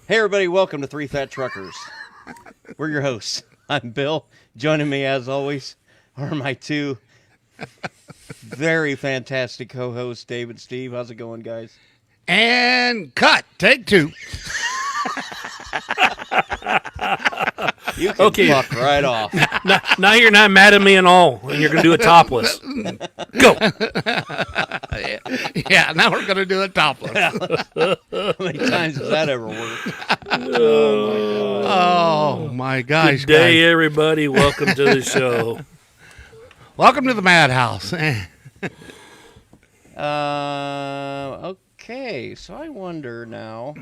Hey, everybody, welcome to Three Fat Truckers. We're your hosts. I'm Bill. Joining me, as always, are my two very fantastic co-hosts, Dave and Steve. How's it going, guys? And cut. Take two. You can fuck right off. Now you're not mad at me at all, and you're going to do it topless. Go. Yeah, now we're going to do it topless. How many times has that ever worked? Oh, my gosh. Good day, guys. everybody. Welcome to the show. Welcome to the madhouse. Okay, so I wonder now.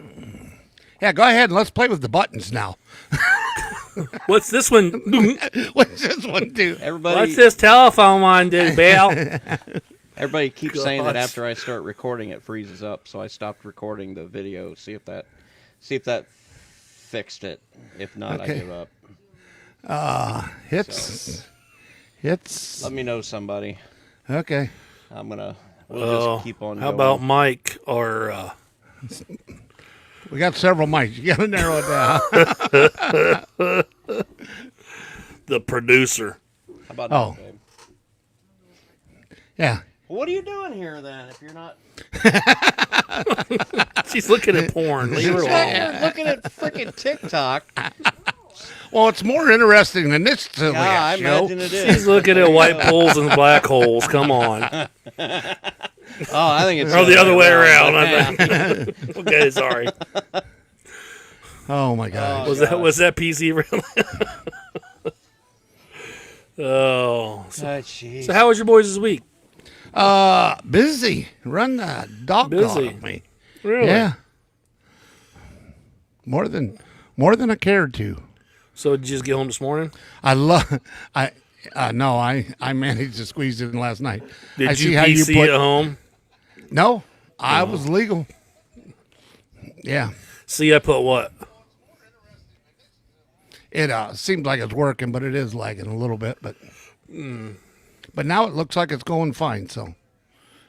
Yeah, go ahead and let's play with the buttons now. What's this one? What's this one do? Everybody, What's this telephone one do, Bill? everybody keeps saying that Gosh. after I start recording, it freezes up. So I stopped recording the video. See if that fixed it. If not, Okay. I give up. It's Let me know, somebody. okay. We'll just keep on How going. about Mike or We got several mics. You got to narrow it down. the producer? How about Oh. that, babe? Yeah. Well, what are you doing here then? If you're not She's looking at porn. Leave her alone. looking at freaking TikTok, Well, it's more interesting than this silly yeah, I show. imagine it is. She's looking at white poles and black holes. Come on. Oh, I think it's Or the other way around. Yeah. I think. Okay, sorry. Oh, my gosh. Was that PC really? Oh. Oh, jeez. So how was your boys this week? Busy. Run the dog Busy. on me. Really? Yeah. More than I cared to. So did you just get home this morning? I managed to squeeze it in last night. Did I you see how PC you put, at home? No, I was legal. Yeah. See, I put what? It seems like it's working, but it is lagging a little bit. But now it looks like it's going fine. So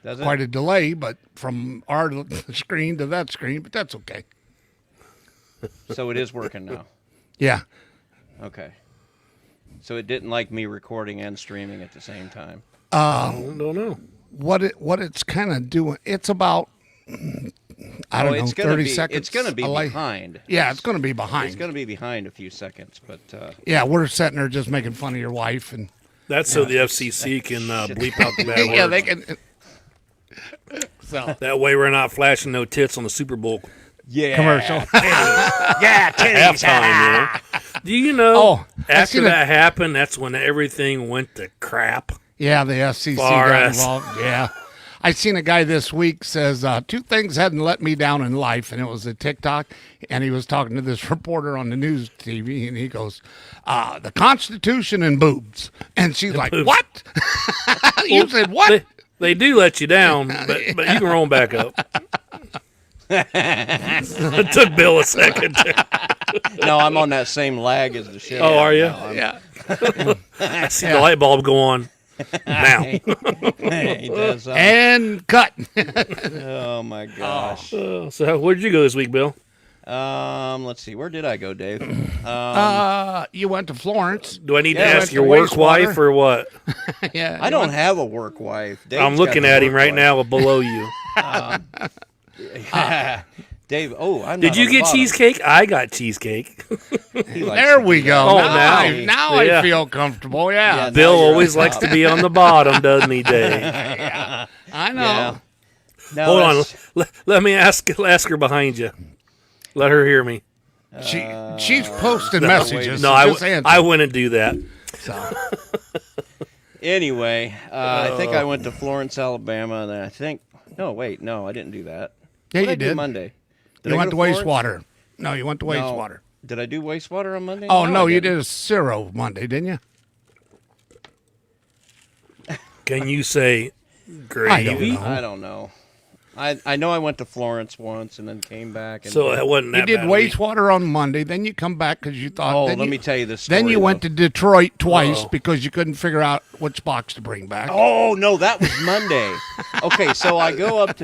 Does it? quite a delay, but from our screen to that screen, but that's okay. So it is working now. Yeah. Okay. So it didn't like me recording and streaming at the same time. I don't know. What it's kind of doing? It's about I don't know, it's gonna 30 be, seconds. It's going to be delay. behind. Yeah, it's going to be behind. It's going to be behind a few seconds, but Yeah, we're sitting there just making fun of your wife, and That's so the FCC can bleep out the bad words. yeah, they can. So That way we're not flashing no tits on the Super Bowl yeah, commercial. yeah, titties. halftime. Do you know Oh, I after seen that happened, that's when everything went to crap? Yeah, the FCC Far got as. involved. Yeah, I seen a guy this week says two things hadn't let me down in life, and it was a TikTok, and he was talking to this reporter on the news TV, and he goes, "The Constitution and boobs," and she's like, boobs. "What?" You said what? They do let you down, but you can roll 'em back up. It took Bill a second. No, I'm on that same lag as the show. Oh, are you? No, I'm- Yeah. I see the light bulb go on now. He does. And cut. Oh my gosh. So where did you go this week, Bill? Let's see. Where did I go, Dave? You went to Florence. Do I need to Yeah, ask went your to work wastewater. wife or what? Yeah, I don't have a work wife. Dave's I'm got looking the at him work right wife. now below you. Dave. Oh, I'm. Did not you on the get bottom. cheesecake? I got cheesecake. He likes There to we do go. Oh, now Yeah. I feel comfortable. Yeah, Yeah, now Bill you're always on likes top. to be on the bottom, doesn't he, Dave? I know. Yeah. No, Hold on. that's- Let me ask her behind you. Let her hear me. She's posting messages. No, so just answer. I wouldn't do that. So, Anyway, I think I went to Florence, Alabama, and then I think. No, wait, no, I didn't do that. yeah, What you did I do did. Monday. Did You I went go to Florence? wastewater. No, you went to No. wastewater. Did I do wastewater on Monday? Oh no, I you didn't. did a Zero Monday, didn't you? Can you say I don't gravy? know. I don't know. I know I went to Florence once and then came back. And So it wasn't that You did bad a week. wastewater on Monday. Then you come back because you thought. Oh, then let you, me tell you this story. Then you went though. to Detroit twice Oh. because you couldn't figure out which box to bring back. Oh no, that was Monday. Okay, so I go up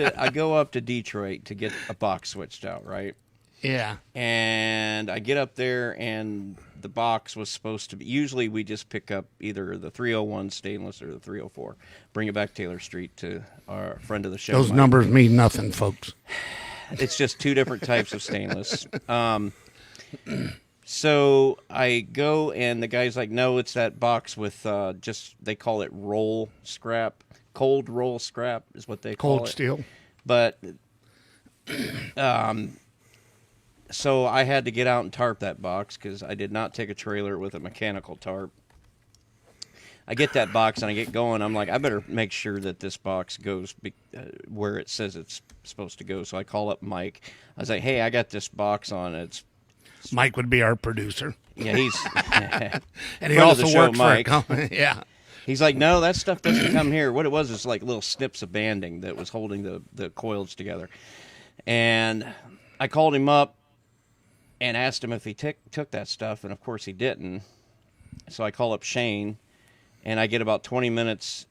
to Detroit to get a box switched out, right? Yeah. And I get up there, and the box was supposed to be. Usually, we just pick up either the 301 stainless or the 304. Bring it back Taylor Street to our friend of the show. Those Mike. numbers mean nothing, folks. It's just two different types of stainless. So I go, and the guy's like, "No, it's that box with just they call it roll scrap, cold roll scrap is what they call Cold it." steel. But so I had to get out and tarp that box because I did not take a trailer with a mechanical tarp. I get that box and I get going. I'm like, I better make sure that this box goes where it says it's supposed to go. So I call up Mike. I was like, "Hey, I got this box on. It's Mike would be our producer. yeah, he's And he friend of the also show, works Mike. for a company. Yeah. He's like, "No, that stuff doesn't come here." What it was is like little snips of banding that was holding the coils together. And I called him up and asked him if he took that stuff, and of course he didn't. So I call up Shane, and I get about 20 minutes.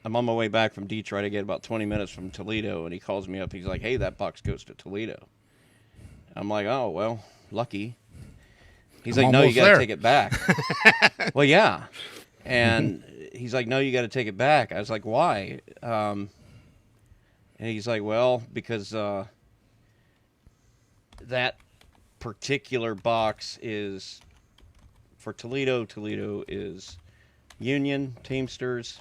I'm on my way back from Detroit. I get about 20 minutes from Toledo, and he calls me up. He's like, "Hey, that box goes to Toledo." I'm like, "Oh, well, lucky." He's like, "No, you got to take it back." Well, yeah. And he's like, "No, you got to take it back." I was like, "Why?" And he's like, "Well, because that particular box is for Toledo. Toledo is union, Teamsters,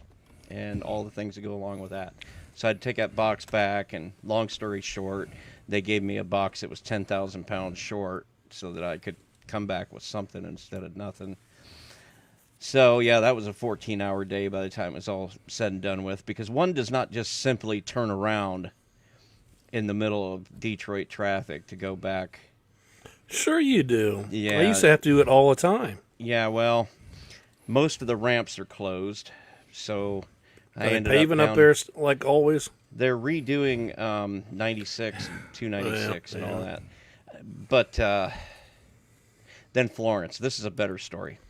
and all the things that go along with that." So I had to take that box back, and long story short, they gave me a box that was 10,000 pounds short so that I could come back with something instead of nothing. So, yeah, that was a 14-hour day by the time it was all said and done with, because one does not just simply turn around in the middle of Detroit traffic to go back. Sure you do. Yeah. I used to have to do it all the time. Yeah, well, most of the ramps are closed, so I Are they ended paving up up there like always? They're redoing 96 and 296 and all that. But then Florence. This is a better story.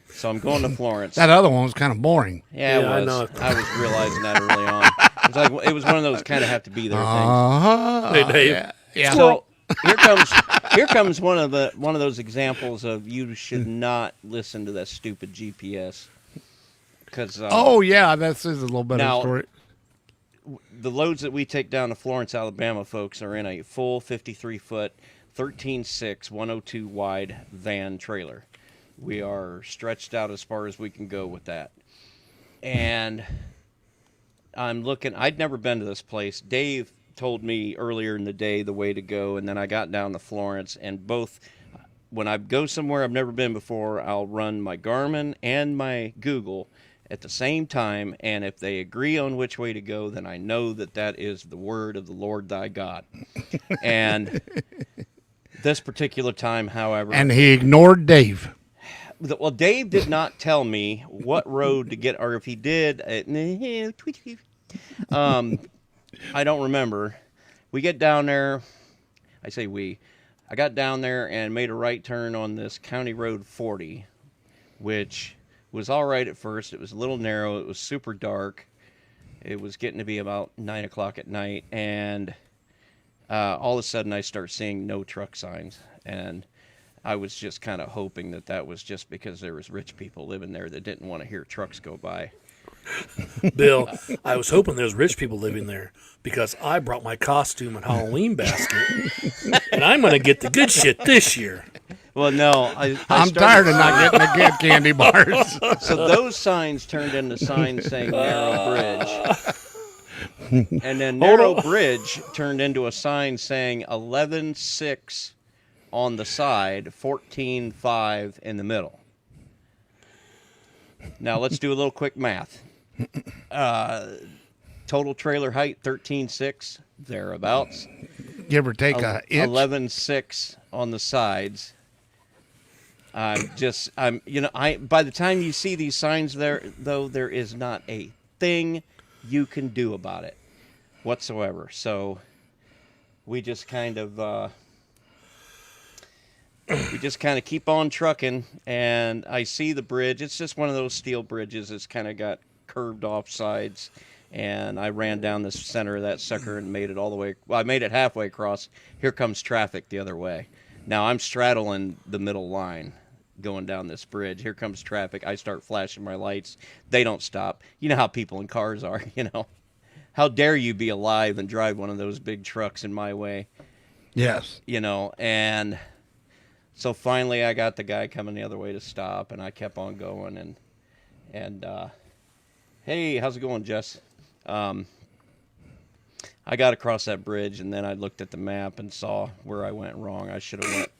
So I'm going to Florence. That other one was kind of boring. Yeah, it Yeah, I was. know. I was realizing that early on. It was one of those kind of have to be there things. Hey, Dave. Yeah. So here comes one of those examples of you should not listen to that stupid GPS. Because Oh, yeah, this is a little bit now, of a story. the loads that we take down to Florence, Alabama, folks, are in a full 53-foot, 13.6, 102 wide van trailer. We are stretched out as far as we can go with that. And I'm looking, I'd never been to this place. Dave told me earlier in the day the way to go, and then I got down to Florence, and both, when I go somewhere I've never been before, I'll run my Garmin and my Google at the same time, and if they agree on which way to go, then I know that that is the word of the Lord thy God. And this particular time, however... And he ignored Dave. Well, Dave did not tell me what road to get, or if he did, I don't remember. We get down there, I say we, I got down there and made a right turn on this County Road 40, which was all right at first. It was a little narrow. It was super dark. It was getting to be about 9 o'clock at night, and all of a sudden I start seeing no truck signs, and I was just kind of hoping that that was just because there was rich people living there that didn't want to hear trucks go by. Bill, I was hoping there was rich people living there because I brought my costume and Halloween basket, and I'm going to get the good shit this year. Well, no, I'm tired of not getting the good candy bars. So those signs turned into signs saying Narrow Bridge. And then Narrow Bridge turned into a sign saying 11.6 on the side, 14.5 in the middle. Now, let's do a little quick math. Total trailer height, 13.6, thereabouts. Give or take a inch. 11.6 on the sides. By the time you see these signs there, though, there is not a thing you can do about it whatsoever. So we just kind of keep on trucking, and I see the bridge. It's just one of those steel bridges. It's kind of got curved off sides, and I ran down the center of that sucker and made it all the way. Well, I made it halfway across. Here comes traffic the other way. Now I'm straddling the middle line going down this bridge. Here comes traffic. I start flashing my lights. They don't stop. You know how people in cars are, you know. How dare you be alive and drive one of those big trucks in my way? Yes. You know, and so finally I got the guy coming the other way to stop, and I kept on going, and hey, how's it going, Jess? I got across that bridge, and then I looked at the map and saw where I went wrong. I should have went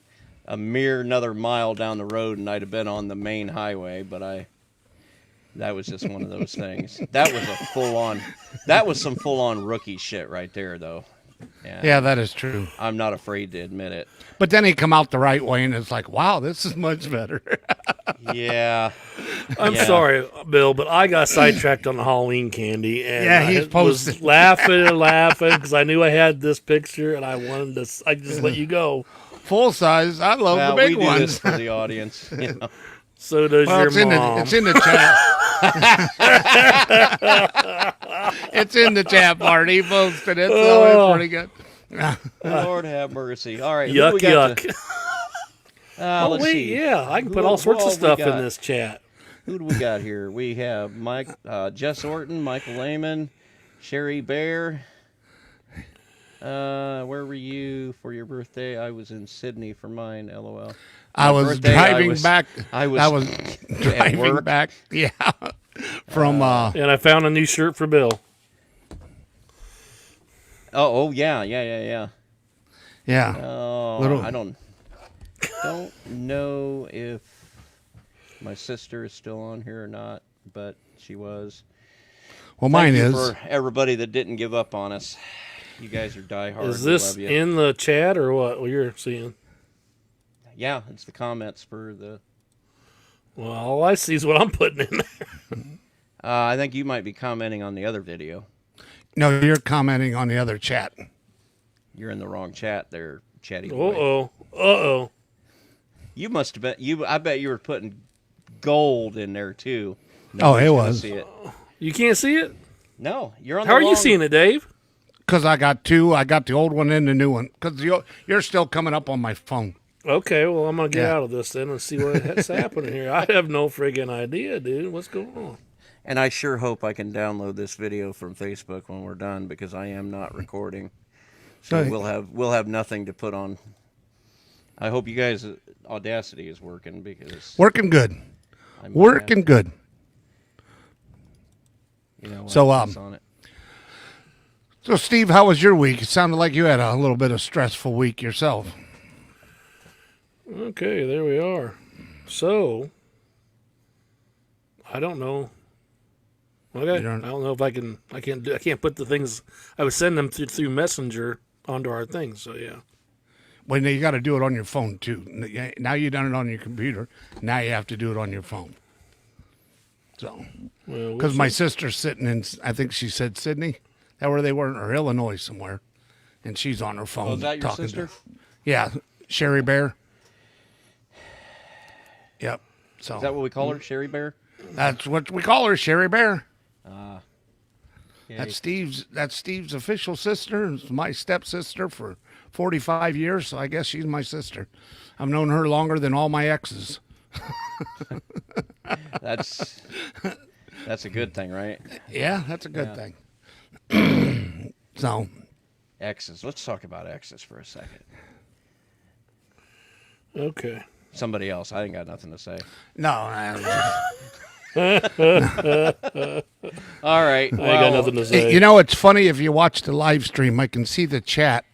a mere another mile down the road, and I'd have been on the main highway, but that was just one of those things. That was some full-on rookie shit right there, though. Yeah, that is true. I'm not afraid to admit it. But then he come out the right way, and it's like, wow, this is much better. Yeah. I'm sorry, Bill, but I got sidetracked on the Halloween candy, and Yeah, he's I was posted. laughing and laughing because I knew I had this picture, and I wanted to. I just let you go. Full size. I love Well, the big we do ones. this for the audience. You know? So does Well, your it's in mom. it's in the chat. It's in the chat, Bart. He posted it, so it's pretty good. Lord have mercy. All right. Yuck, yuck. Let's Wait, see. yeah, I can put Who- all sorts who of all we stuff in got? this chat. Who do we got here? We have Jess Orton, Michael Lehman, Sherry Bear. Where were you for your birthday? I was in Sydney for mine, LOL. I was birthday, driving back. I was driving work. back. Yeah, from And I found a new shirt for Bill. Oh, yeah. yeah. Oh, Little- I don't know if my sister is still on here or not, but she was. Well, mine Thank you is. for everybody that didn't give up on us. You guys are diehard. Is We this love you. in the chat or what you're seeing? Yeah, it's the comments for the. Well, all I see is what I'm putting in there. I think you might be commenting on the other video. No, you're commenting on the other chat. You're in the wrong chat there, Chatty boy. Uh-oh. You must have been. I bet you were putting gold in there too. Oh, it Nobody's gonna was. See it. You can't see it? No, you're on. How the are you wrong- seeing it, Dave? Because I got two. I got the old one and the new one. Because you're still coming up on my phone. Okay, well, I'm going to get Yeah. out of this then and see what's happening here. I have no friggin' idea, dude. What's going on? And I sure hope I can download this video from Facebook when we're done, because I am not recording. So Right. we'll have nothing to put on. I hope you guys Audacity is working, because Working good. I might Working have, good. you know, So, press on it. So, Steve, how was your week? It sounded like you had a little bit of stressful week yourself. Okay, there we are. So, I don't know. Okay, You I don't- don't know if I can't put the things. I would send them through Messenger onto our thing. So yeah. Well, you got to do it on your phone, too. Now you've done it on your computer. Now you have to do it on your phone. So, Well, because my sister's sitting in, I think she said Sydney, that where they were, or Illinois somewhere, and she's on her phone. Oh, is that your talking sister? Yeah, Sherry Bear. Yep. So Is that what we call her, Sherry Bear? that's what we call her, Sherry Bear. Yay. That's Steve's official sister. It's my stepsister for 45 years, so I guess she's my sister. I've known her longer than all my exes. That's a good thing, right? Yeah, that's a good Yeah. thing. So, Exes. Let's talk about exes for a second. Okay. Somebody else. I ain't got nothing to say. no, All right. I ain't got nothing to say. you know, it's funny if you watch the live stream, I can see the chat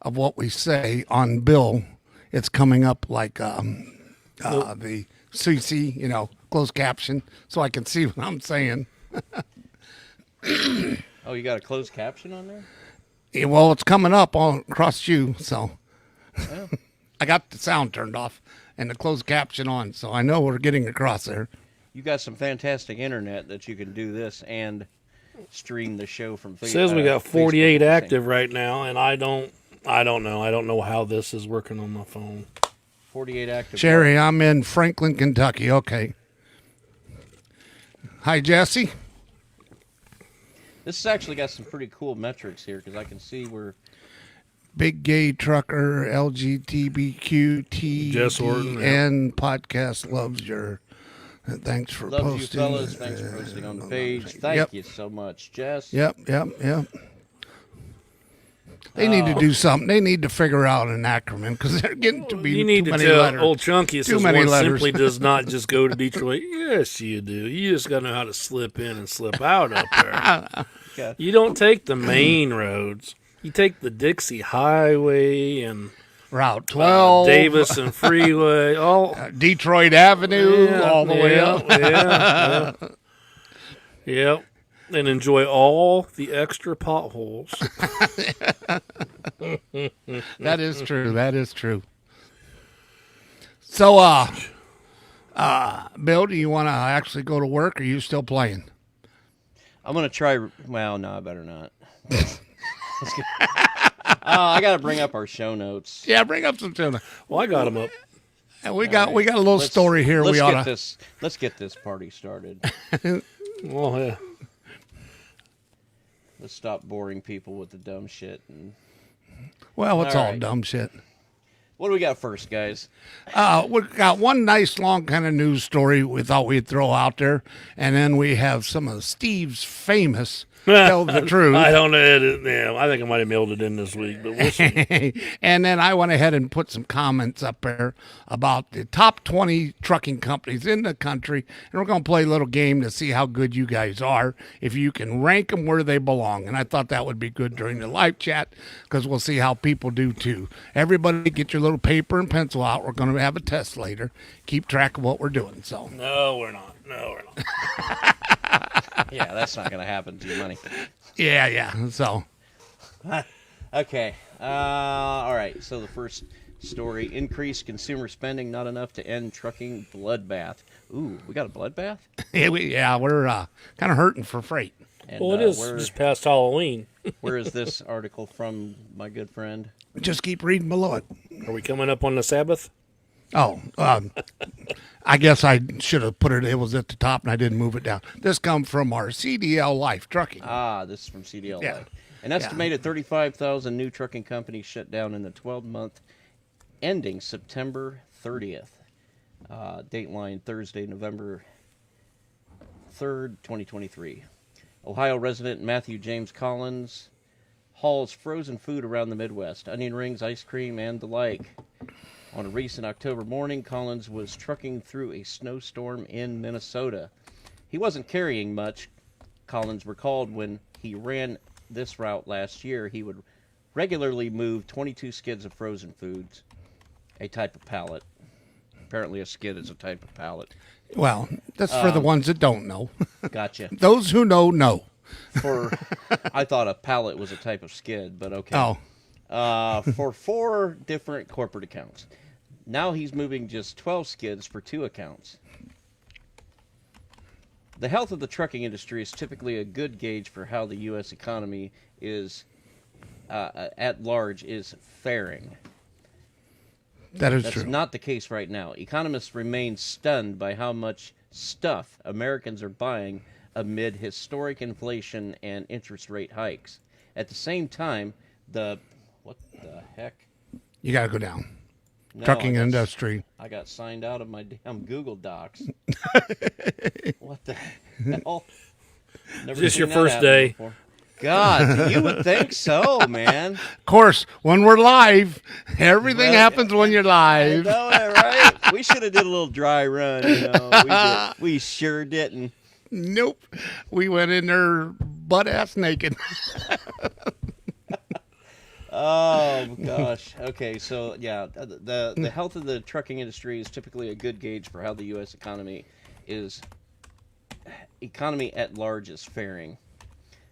of what we say on Bill. It's coming up like the CC, closed caption, so I can see what I'm saying. Oh, you got a closed caption on there? Yeah, well, it's coming up all across you, so I got the sound turned off and the closed caption on, so I know we're getting across there. You got some fantastic internet that you can do this and stream the show from Facebook. Says we got 48 Facebook. active right now, and I don't know. I don't know how this is working on my phone. 48 active. Sherry, I'm in Franklin, Kentucky. Okay. Hi, Jesse. This has actually got some pretty cool metrics here because I can see where Big Gay Trucker, LGBTQT, Jess Orton, yeah. and podcast loves your. Thanks for loves posting. you fellas. Thanks for posting on the page. Thank Yep. you so much, Jess. Yep. They need to do something. They need to figure out an acronym because they're getting to be You need too to many tell letters. old Chunky it Too says many one letters. simply does not just go to Detroit. Yes, you do. You just got to know how to slip in and slip out up there. Okay. You don't take the main roads. You take the Dixie Highway and Route 12, Davison Freeway. All Detroit Avenue, all the way up. Yep. And enjoy all the extra potholes. That is true. That is true. So, Bill, do you want to actually go to work, or are you still playing? I'm gonna try. Well, no, I better not. I got to bring up our show notes. Yeah, bring up some tuna. Well, I got them up. And we got a little story here. Let's We ought to. Let's get this party started. Well, yeah. Let's stop boring people with the dumb shit. And Well, it's All all right. dumb shit. what do we got first, guys? We've got one nice long kind of news story we thought we'd throw out there, and then we have some of Steve's famous tell the truth. I don't know. Yeah, I think I might have mailed it in this week, but we'll see. And then I went ahead and put some comments up there about the top 20 trucking companies in the country. And we're going to play a little game to see how good you guys are, if you can rank them where they belong. And I thought that would be good during the live chat because we'll see how people do too. Everybody get your little paper and pencil out. We're going to have a test later. Keep track of what we're doing. So No, we're not. Yeah, that's not gonna happen to you, money. yeah. So Okay. All right. So the first story: increased consumer spending not enough to end trucking bloodbath. Ooh, we got a bloodbath. we're kind of hurting for freight. And, Well, it is Where, just past Halloween. where is this article from, my good friend? Just keep reading below it. Are we coming up on the Sabbath? Oh, I guess I should have put it. It was at the top, and I didn't move it down. This comes from our CDL Life Trucking. This is from CDL. Yeah. Live. An estimated 35,000 new trucking companies shut down in the 12-month ending September 30th. Dateline Thursday, November 3rd, 2023. Ohio resident Matthew James Collins hauls frozen food around the Midwest, onion rings, ice cream, and the like. On a recent October morning, Collins was trucking through a snowstorm in Minnesota. He wasn't carrying much. Collins recalled when he ran this route last year, he would regularly move 22 skids of frozen foods, a type of pallet. Apparently a skid is a type of pallet. Well, that's for the ones that don't know. Gotcha. Those who know. I thought a pallet was a type of skid, but okay. Oh, For 4 different corporate accounts. Now he's moving just 12 skids for 2 accounts. The health of the trucking industry is typically a good gauge for how the U.S. economy is, at large, is faring. that is That's true. not the case right now. Economists remain stunned by how much stuff Americans are buying amid historic inflation and interest rate hikes. At the same time, what the heck? You got to go down. No, Trucking I got- industry. I got signed out of my damn Google Docs. What the hell? Never This seen your that first happen day? before. God, you would think so, man. Of course, when we're live, everything Well, happens when you're I live. know it, right? We should have did a little dry run, you know. We sure didn't. Nope. We went in there butt ass naked. Oh gosh. Okay, so yeah, the health of the trucking industry is typically a good gauge for how the U.S. economy at large is faring.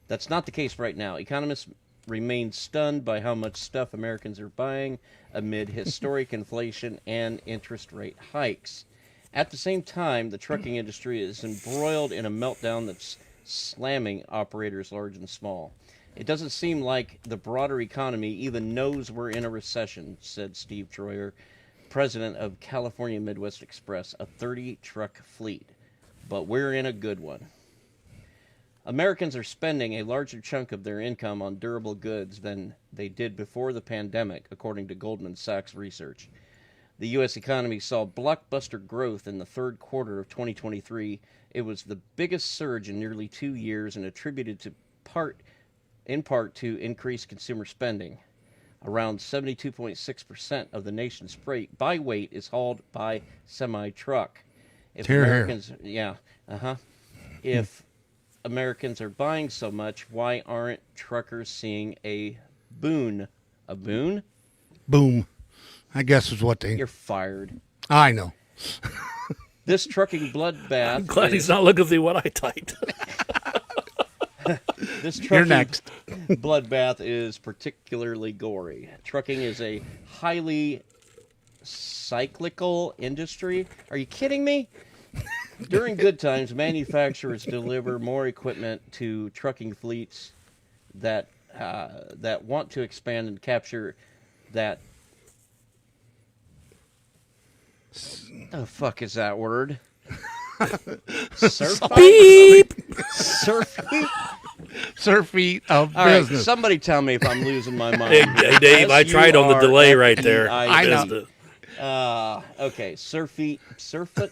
That's not the case right now. Economists remain stunned by how much stuff Americans are buying amid historic inflation and interest rate hikes. At the same time, the trucking industry is embroiled in a meltdown that's slamming operators large and small. It doesn't seem like the broader economy even knows we're in a recession, said Steve Troyer, president of California Midwest Express, a 30-truck fleet. But we're in a good one. Americans are spending a larger chunk of their income on durable goods than they did before the pandemic, according to Goldman Sachs research. The U.S. economy saw blockbuster growth in the third quarter of 2023. It was the biggest surge in nearly 2 years and attributed in part to increased consumer spending. Around 72.6% of the nation's freight by weight is hauled by semi-truck. If Americans, If Americans are buying so much, why aren't truckers seeing a boon? A boon? Boom. I guess is what they... You're fired. I know. This trucking bloodbath... I'm glad he's not looking through what I typed. This You're trucking next. bloodbath is particularly gory. Trucking is a highly cyclical industry. Are you kidding me? During good times, manufacturers deliver more equipment to trucking fleets that want to expand and capture that. The fuck is that word? Beep. Surfeit of All right, business. somebody tell me if I'm losing my mind. Hey, Dave, I tried on the delay right there. I know. Missed it. Okay, surfeit. Surfeit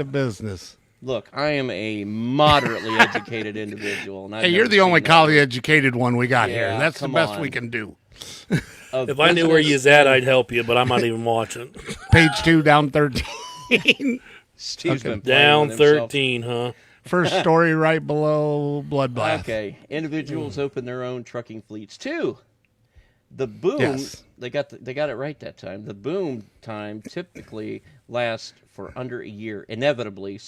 of business. Look, I am a moderately educated individual. And I've Hey, you're never the only seen that. college educated one we got here. Yeah, That's the come best on. we can do. Of If I knew where business. you's at, I'd help you, but I'm not even watching. Page 2, down 13. Steve's been playing Down with himself. 13, huh? First story right below bloodbath. Okay, individuals open their own trucking fleets too. The boom, Yes. they got it right that time. The boom time typically lasts for under a year. Inevitably,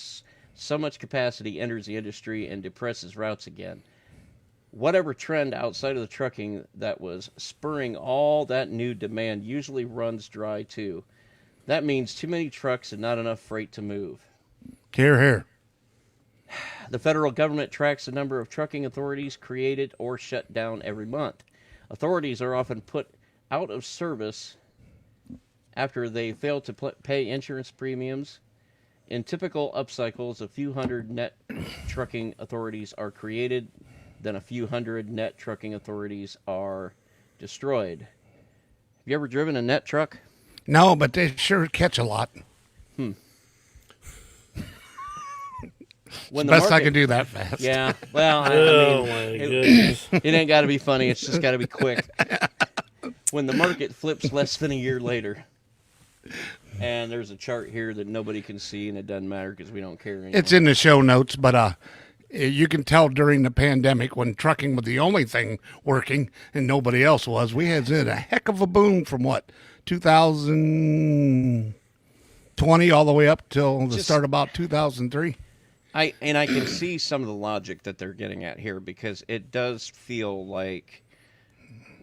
so much capacity enters the industry and depresses routes again. Whatever trend outside of the trucking that was spurring all that new demand usually runs dry too. That means too many trucks and not enough freight to move. Here. The federal government tracks the number of trucking authorities created or shut down every month. Authorities are often put out of service after they fail to pay insurance premiums. In typical upcycles, a few hundred net trucking authorities are created, then a few hundred net trucking authorities are destroyed. Have you ever driven a net truck? No, but they sure catch a lot. When Best I can do that fast. Yeah, well, I Oh, mean, my goodness. it ain't got to be funny. It's just got to be quick. When the market flips less than a year later, and there's a chart here that nobody can see, and it doesn't matter because we don't care anymore. It's in the show notes, but you can tell during the pandemic when trucking was the only thing working and nobody else was, we had a heck of a boom from 2020 all the way up till the start about 2003. I can see some of the logic that they're getting at here because it does feel like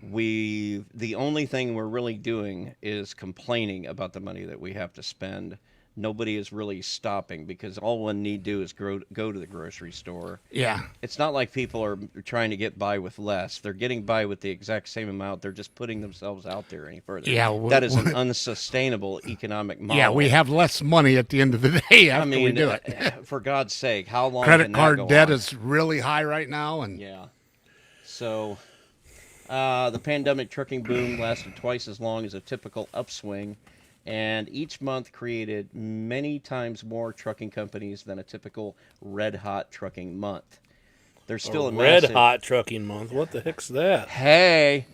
the only thing we're really doing is complaining about the money that we have to spend. Nobody is really stopping because all one need do is go to the grocery store. Yeah. It's not like people are trying to get by with less. They're getting by with the exact same amount. They're just putting themselves out there any further. Yeah, that is an unsustainable economic model. Yeah, we have less money at the end of the day after we do it. For God's sake, how long Credit can that card go debt on? is really high right now. And Yeah. So the pandemic trucking boom lasted twice as long as a typical upswing, and each month created many times more trucking companies than a typical red-hot trucking month. There's still a Red massive... hot trucking month. What the heck's that? Hey!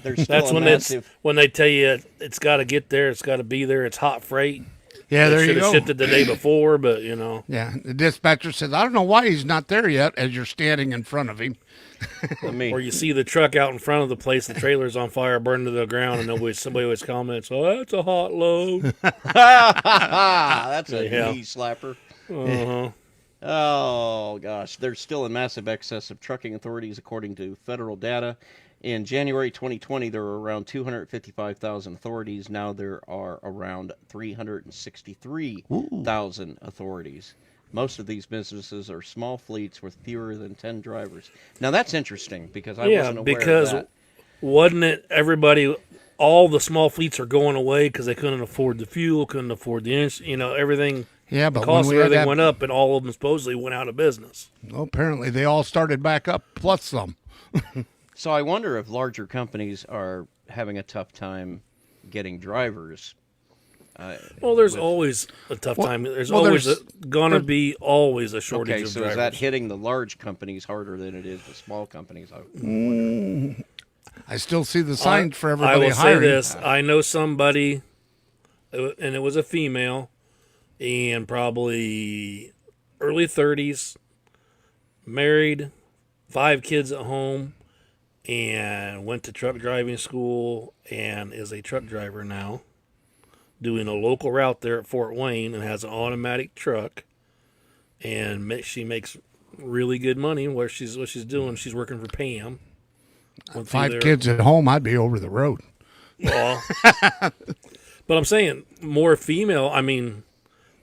There's still That's a when massive... when they tell you it's got to get there, it's got to be there, it's hot freight. yeah, there They you should have go. shipped it the day before, but you know. Yeah, the dispatcher says, I don't know why he's not there yet as you're standing in front of him. I mean, Or you see the truck out in front of the place, the trailer's on fire, burned to the ground, and somebody always comments, "Oh, that's a hot load." that's a Yeah. knee slapper. Uh-huh. Oh, gosh. There's still a massive excess of trucking authorities, according to federal data. In January 2020, there were around 255,000 authorities. Now there are around 363,000 authorities. Most of these businesses are small fleets with fewer than 10 drivers. Now, that's interesting because I wasn't aware because of that. wasn't it everybody? All the small fleets are going away because they couldn't afford the fuel, couldn't afford the everything. Yeah, but when Cost we of had everything that, went up, and all of them supposedly went out of business. well, apparently they all started back up, plus some. So I wonder if larger companies are having a tough time getting drivers. Well, there's always a tough time. There's always going to be always a shortage Okay, of so drivers. is that hitting the large companies harder than it is the small companies? I still see the signs for everybody I will hiring. say this. I know somebody, and it was a female, and probably early 30s, married, 5 kids at home, and went to truck driving school and is a truck driver now, doing a local route there at Fort Wayne, and has an automatic truck, and she makes really good money. What she's doing, she's working for Pam. Went through 5 there. kids at home, I'd be over the road. Well, but I'm saying more female. I mean,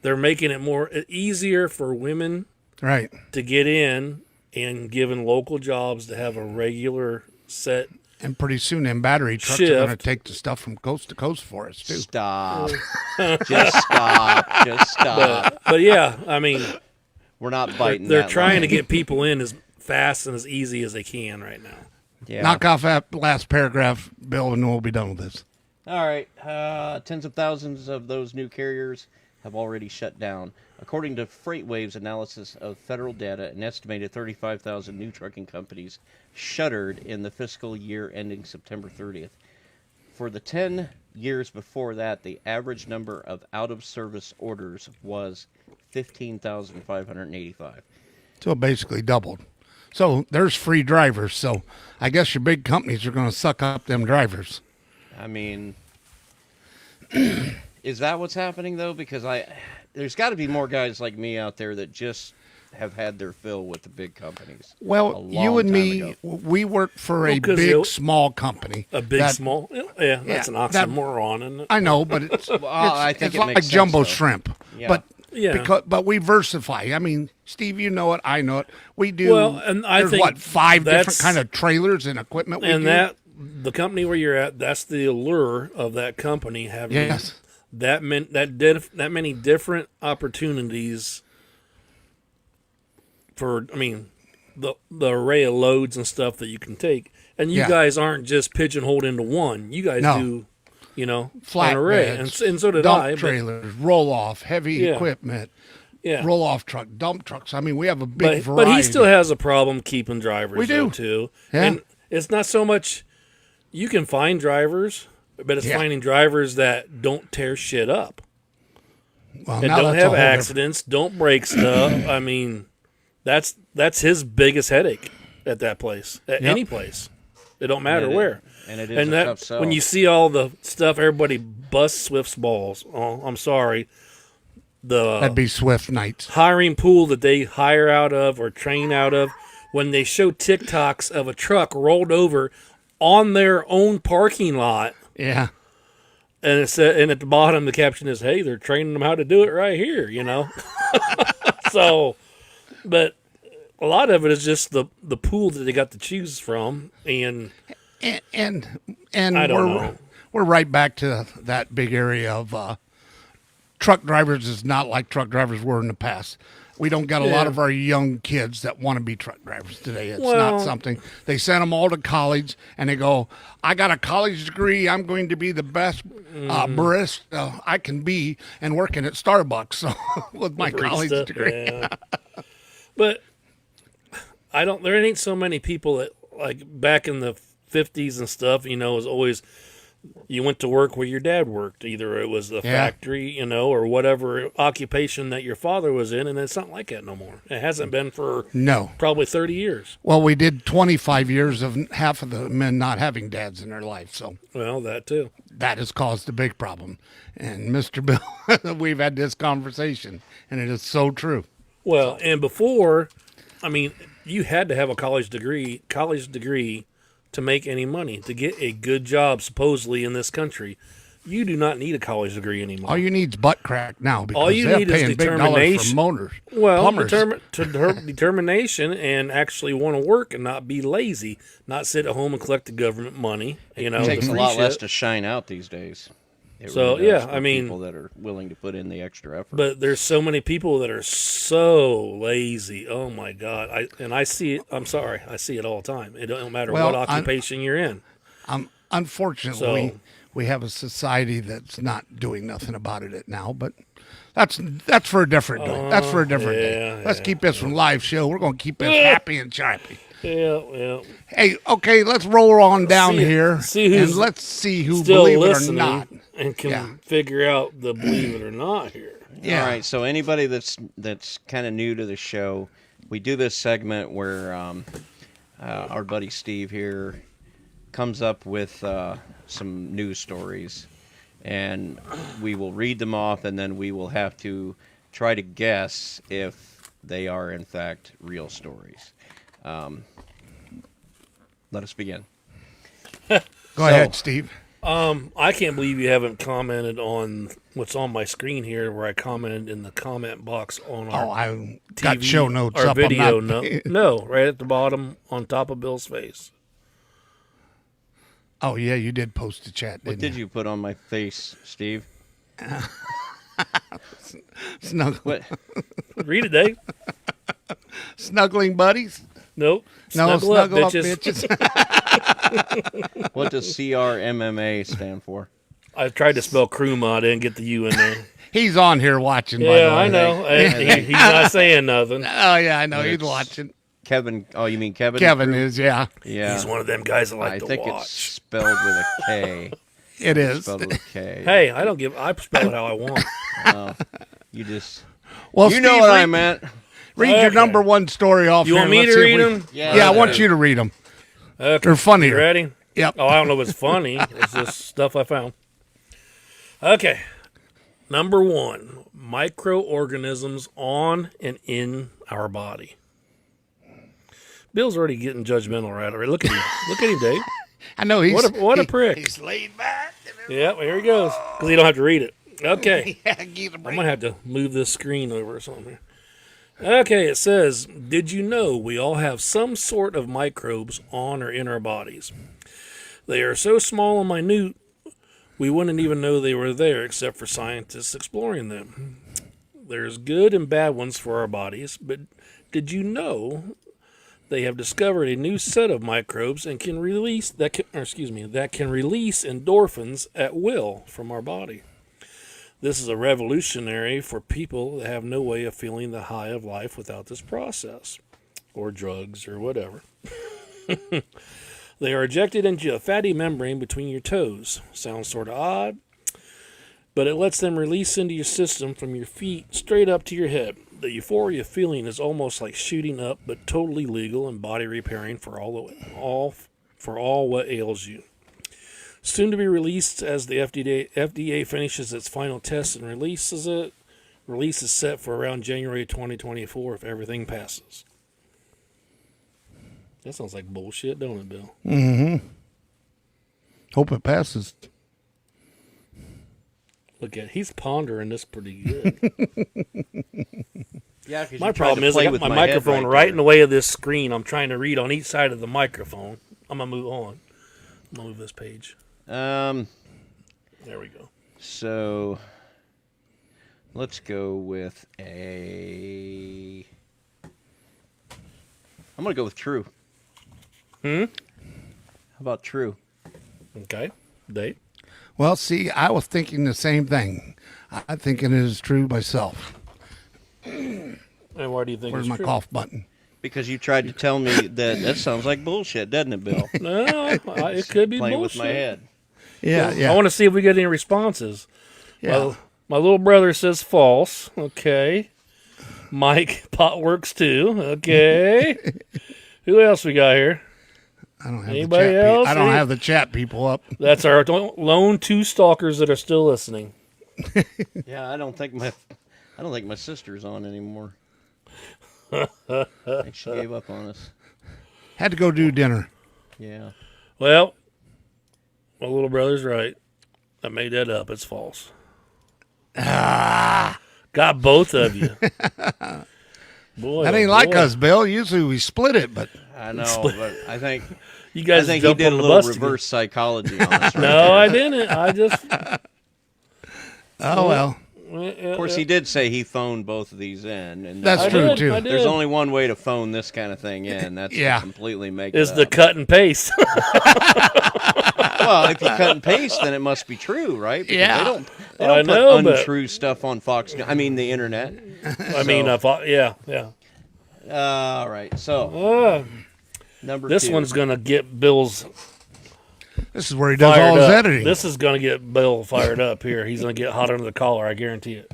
they're making it more easier for women Right. to get in and given local jobs to have a regular set. And pretty soon, them battery trucks are going to Shift. take the stuff from coast to coast for us, too. Stop. Just stop. Just stop. But yeah, I mean, We're not biting they're that trying line. to get people in as fast and as easy as they can right now. Yeah. Knock off that last paragraph, Bill, and we'll be done with this. All right. Tens of thousands of those new carriers have already shut down. According to FreightWave's analysis of federal data, an estimated 35,000 new trucking companies shuttered in the fiscal year ending September 30th. For the 10 years before that, the average number of out-of-service orders was 15,585. So it basically doubled. So there's free drivers. So I guess your big companies are going to suck up them drivers. I mean, is that what's happening, though? Because there's got to be more guys like me out there that just have had their fill with the big companies. a Well, long you and time me, ago. we work for a 'cause big, you- small company. A big, that- small, yeah, that's an that- oxymoron, isn't it? I know, but it's, I think it's it like makes sense, jumbo though. shrimp. Yeah. But Yeah. but we versify. I mean, Steve, you know it. I know it. We do. Well, and I there's think what 5 different that's- kind of trailers and equipment. We And do? that the company where you're at, that's the allure of that company having Yes. that many different opportunities for. I mean, the array of loads and stuff that you can take, and you Yeah. guys aren't just pigeonholed into one. You guys No. do, flat an array, and so did dump I. But, trailers, roll off, heavy Yeah. equipment, yeah. roll off truck, dump trucks. I mean, we have a big But variety. he still has a problem keeping drivers. We do. though, too. Yeah. And it's not so much you can find drivers, but it's Yeah. finding drivers that don't tear shit up. well, And now don't that's a have whole different- accidents, don't break stuff. I mean, that's his biggest headache at that place, at Yep. any place. It don't matter And it- where. and it is And a that tough sell. when you see all the stuff, everybody busts Swift's balls. Oh, I'm sorry. That'd The be Swift nights. hiring pool that they hire out of or train out of, when they show TikToks of a truck rolled over on their own parking lot. Yeah. And it said, and at the bottom, the caption is, "Hey, they're training them how to do it right here," So, but a lot of it is just the pool that they got to choose from, and And I don't know. we're right back to that big area of truck drivers is not like truck drivers were in the past. We don't got a lot Yeah. of our young kids that want to be truck drivers today. It's Well- not something they send them all to college and they go, I got a college degree. I'm going to be the best barista I can be and working at Starbucks with my college Barista, degree. yeah. But there ain't so many people that, like back in the 50s and stuff, it was always, you went to work where your dad worked. Either it was the factory, or whatever occupation that your father was in, and it's not like that no more. It hasn't been for No. probably 30 years. Well, we did 25 years of half of the men not having dads in their life. So Well, that too. that has caused a big problem. And Mr. Bill, we've had this conversation, and it is so true. Well, and before, I mean, you had to have a college degree to make any money, to get a good job, supposedly, in this country. You do not need a college degree anymore. All you need is butt crack now because All you they're need is paying big dollars determination. for motors. Well, plumbers. determination and actually want to work and not be lazy, not sit at home and collect the government money. It takes the a free lot shit. less to shine out these days. It So, really does yeah, for I mean- people that are willing to put in the extra effort. But there's so many people that are so lazy. Oh my God! I see it. I'm sorry, I see it all the time. It don't matter Well, what occupation you're in. Unfortunately, So- we have a society that's not doing nothing about it now. But that's for a different day. That's for a different day. Let's keep this one live show. We're going to keep this happy and chappy. Yeah. Hey, okay, let's roll on down See- here see who's and let's see who, Still believe it or listening not. and can Yeah. figure out the believe it or not here. Yeah. All right, so anybody that's kind of new to the show, we do this segment where our buddy Steve here comes up with some news stories, and we will read them off, and then we will have to try to guess if they are in fact real stories. Let us begin. Go ahead, Steve. I can't believe you haven't commented on what's on my screen here, where I commented in the comment box on our Oh, I got TV, show notes our up. video. I'm not... No, right at the bottom on top of Bill's face. Oh, yeah, you did post a chat, What didn't did you put on my face, Steve? Snuggle. What? Read it, Dave. Snuggling buddies? Nope. No, Snuggle up, snuggle up, bitches. bitches. What does CRMMA stand for? I tried to spell Kruma. I didn't get the U in there. He's on here watching, by the Yeah, way. I know. He's not saying nothing. Oh, yeah, I know. He's It's- watching. Kevin. Oh, you mean Kevin? Kevin is, yeah. Yeah. He's one of them guys that like I to think it's watch. spelled with a K. It is. Spelled with a K. Hey, I don't give. I spell it how I want. You just. Well, You know Steve, what I meant. read your Okay. number one story off You here. want me Let's to see if read we- them? Yeah, I want Okay. you to read them. Okay. They're funnier. You ready? Yep. Oh, I don't know if it's funny. It's just stuff I found. Okay. Number one, microorganisms on and in our body. Bill's already getting judgmental right already. Look at him. Look at him, Dave. I know he's What a prick. He's laid back. Yeah, well, here he goes. Because he don't have to read it. Okay. Yeah, get a I break. might have to move this screen over or something. Okay, it says, did you know we all have some sort of microbes on or in our bodies? They are so small and minute, we wouldn't even know they were there except for scientists exploring them. There's good and bad ones for our bodies, but did you know they have discovered a new set of microbes and can release that can release endorphins at will from our body? This is a revolutionary for people that have no way of feeling the high of life without this process, or drugs, or whatever. They are ejected into a fatty membrane between your toes. Sounds sort of odd, but it lets them release into your system from your feet straight up to your head. The euphoria feeling is almost like shooting up, but totally legal and body repairing for all what ails you. Soon to be released as the FDA finishes its final tests and releases it. Release is set for around January 2024 if everything passes. That sounds like bullshit, don't it, Bill? Hope it passes. Look at he's pondering this pretty good. Yeah, because My problem is I got my microphone right in the way of this screen. I'm trying to read on each side of the microphone. I'm gonna move on. I'm gonna move this page. There we go. So let's go with a. I'm gonna go with true. How about true? Okay, Dave. Well, see, I was thinking the same thing. I'm thinking it is true myself. And why do you think Where's it's my true? cough button? Because you tried to tell me that sounds like bullshit, doesn't it, Bill? No, it could be Playing bullshit. with my head. Yeah, yeah. I want to see if we get any responses. yeah. My little brother says false. Okay. Mike Potworks too. Okay. Who else we got here? I don't have Anybody the chat else? I don't Any- have the chat people up. That's our lone two stalkers that are still listening. Yeah, I don't think my sister's on anymore. I think she gave up on us. Had to go do dinner. Yeah. Well, my little brother's right. I made that up. It's false. Got both of you. Boy, That oh ain't like boy. us, Bill. Usually we split it, but I know, but I think You guys he jump did on a the little bus reverse psychology on us. Right No, I didn't. I just Oh, well. Of course, he did say he phoned both of these in, and That's true, too. I did. there's only one way to phone this kind of thing in. That's Yeah. to completely make Is it the up. cut and paste. Well, if you cut and paste, then it must be true, right? Because Yeah. they don't I put know, but- untrue stuff on Fox. I mean, the internet. I mean, yeah. All right, so number This 2. one's gonna get Bill's This is where he does fired all his up. editing. This is gonna get Bill fired up here. He's gonna get hot under the collar. I guarantee it.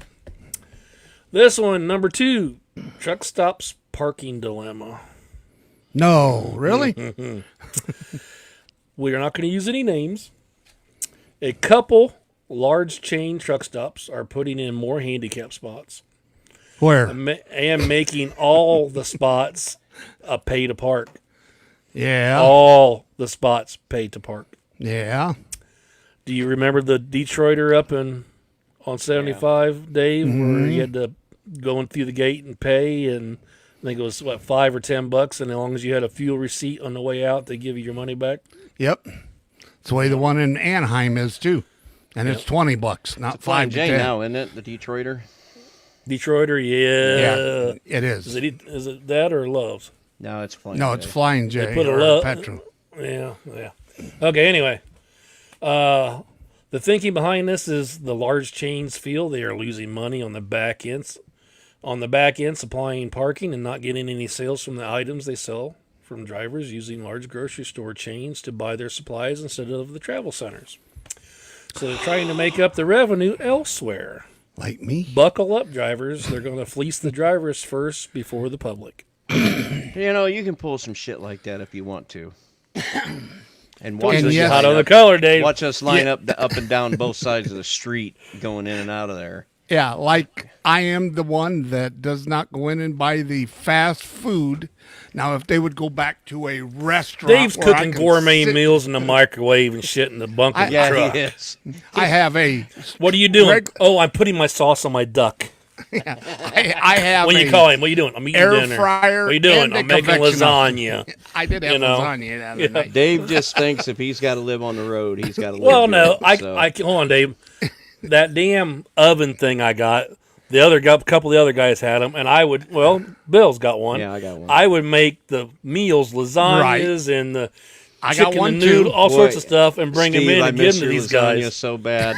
This one, number 2, truck stops parking dilemma. No, really? We are not going to use any names. A couple large chain truck stops are putting in more handicap spots Where? and making all the spots a pay to park. Yeah. All the spots pay to park. Yeah. Do you remember the Detroiter up on 75, Dave, where you had to go in through the gate and pay, and I think it was $5 or $10, and as long as you had a fuel receipt on the way out, they give you your money back. Yep. It's the way the one in Anaheim is, too. And it's $20, not Flying 5 to J 10. now, isn't it? The Detroiter. Detroiter, yeah. It is. Is it that or Love's? No, it's Flying No, J. it's Flying J put a or lo- Petro. Yeah. Okay, anyway. The thinking behind this is the large chains feel they are losing money on the back end. On the back end, supplying parking and not getting any sales from the items they sell from drivers using large grocery store chains to buy their supplies instead of the travel centers. So they're trying to make up the revenue elsewhere. Like me. Buckle up, drivers. They're going to fleece the drivers first before the public. You know, you can pull some shit like that if you want to. And watch And us yes- Hot line on the up, collar, Dave. watch us line up and down both sides of the street, going in and out of there. Yeah, like I am the one that does not go in and buy the fast food. Now, if they would go back to a restaurant, Dave's where I cooking can gourmet sit- meals in the microwave and shit in the bunk of the Yeah, truck. he is. I have a. What are you doing? Reg- Oh, I'm putting my sauce on my duck. I have. What are you a- calling? What are you doing? I'm eating air dinner. fryer What are you doing? and a I'm making convection oven. lasagna. I did have You know? lasagna the other night. Dave just thinks if he's got to live on the road, he's got to live. Well, no, good, so. hold on, Dave. That damn oven thing I got. Couple of the other guys had them, and I would. Well, Bill's got one. Yeah, I got one. I would make the meals, lasagnas, and the I got chicken one and too. noodle, all sorts of Boy, stuff, and bring Steve, them in I and give miss them to your these lasagna guys. so bad.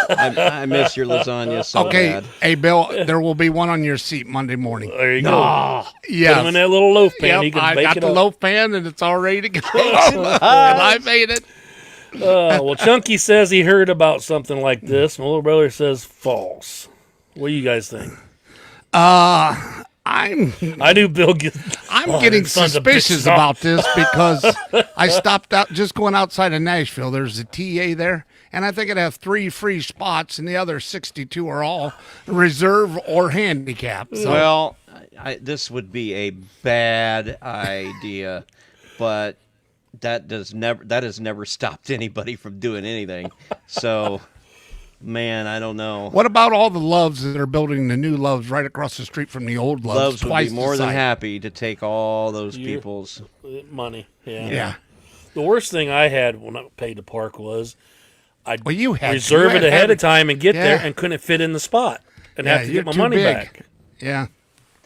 I miss your lasagna so Okay, bad. hey Bill, there will be one on your seat Monday morning. There you go. Put Yes. them in that little loaf pan. Yep, You can I bake got it the up. loaf pan and it's all ready to go. And I made it. Well, Chunky says he heard about something like this. My little brother says false. What do you guys think? I'm I knew Bill. I'm getting sons of suspicious bitches. about this because I stopped out just going outside of Nashville. There's a TA there, and I think it has 3 free spots, and the other 62 are all reserve or handicap. So Well, this would be a bad idea, but that has never stopped anybody from doing anything. So, man, I don't know. what about all the Loves that are building the new Loves right across the street from the old Loves? Loves would twice be more the than size? happy to take all those Yeah. people's. Money. Yeah. Yeah. The worst thing I had when I paid to park was I'd Well, you had reserve you it had- ahead of time and get there Yeah. and couldn't fit in the spot and Yeah, have to you're get my too money big. back. Yeah.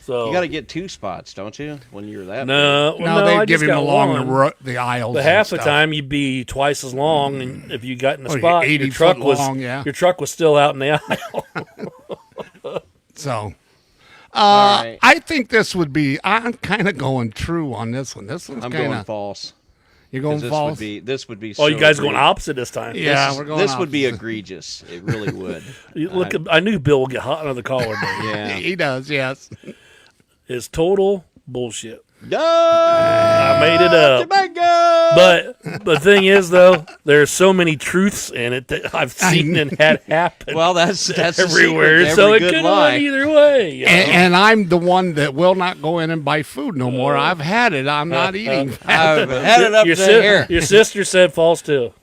So You got to get 2 spots, don't you? When you're that. no, big? well, No, I they give just him got along one. the aisles. But and half the stuff. time you'd be twice as long, and if you got in the you're spot, 80 your truck foot was long, yeah. your truck was still out in the aisle. So, All right. I think this would be. I'm kind of going true on this one. This one's I'm kind going of. False. You're going 'Cause this false. would be. This would be. Oh, so you guys going egregious. opposite this time? Yeah, This- we're going. This would be opposite. egregious. It really would. You look, I knew Bill would get hot under the collar. Dave. Yeah. He does. Yes. It's total bullshit. I made it up. Jamaica! But the thing is, though, there's so many truths in it that I've seen and had happen. Well, that's the everywhere, secret to so every it good could lie. have either way. You know? And I'm the one that will not go in and buy food no more. I've had it. I'm not eating. I've had it up your, to here. your sister said false too.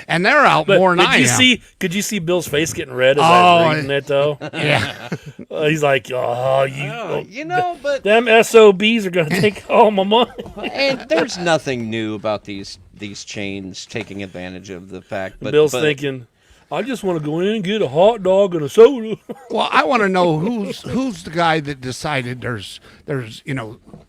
And they're out But more than I am. could you see Bill's face getting red as I Oh, was reading it though? Yeah. He's like, oh, You know, but them SOBs are gonna take all my money. and there's nothing new about these chains taking advantage of the fact. But Bill's but thinking, I just want to go in and get a hot dog and a soda. Well, I want to know who's the guy that decided there's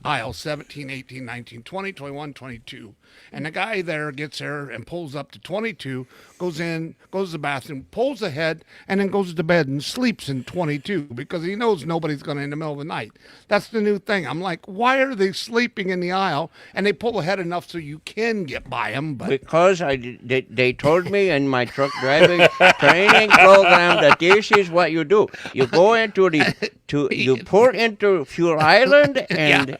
aisle 17, 18, 19, 20, 21, 22. And the guy there gets there and pulls up to 22, goes in, goes to the bathroom, pulls ahead, and then goes to bed and sleeps in 22 because he knows nobody's going to in the middle of the night. That's the new thing. I'm like, why are they sleeping in the aisle? And they pull ahead enough so you can get by them. But Because they told me in my truck driving training program that this is what you do. You go into you pull into Fuel Island and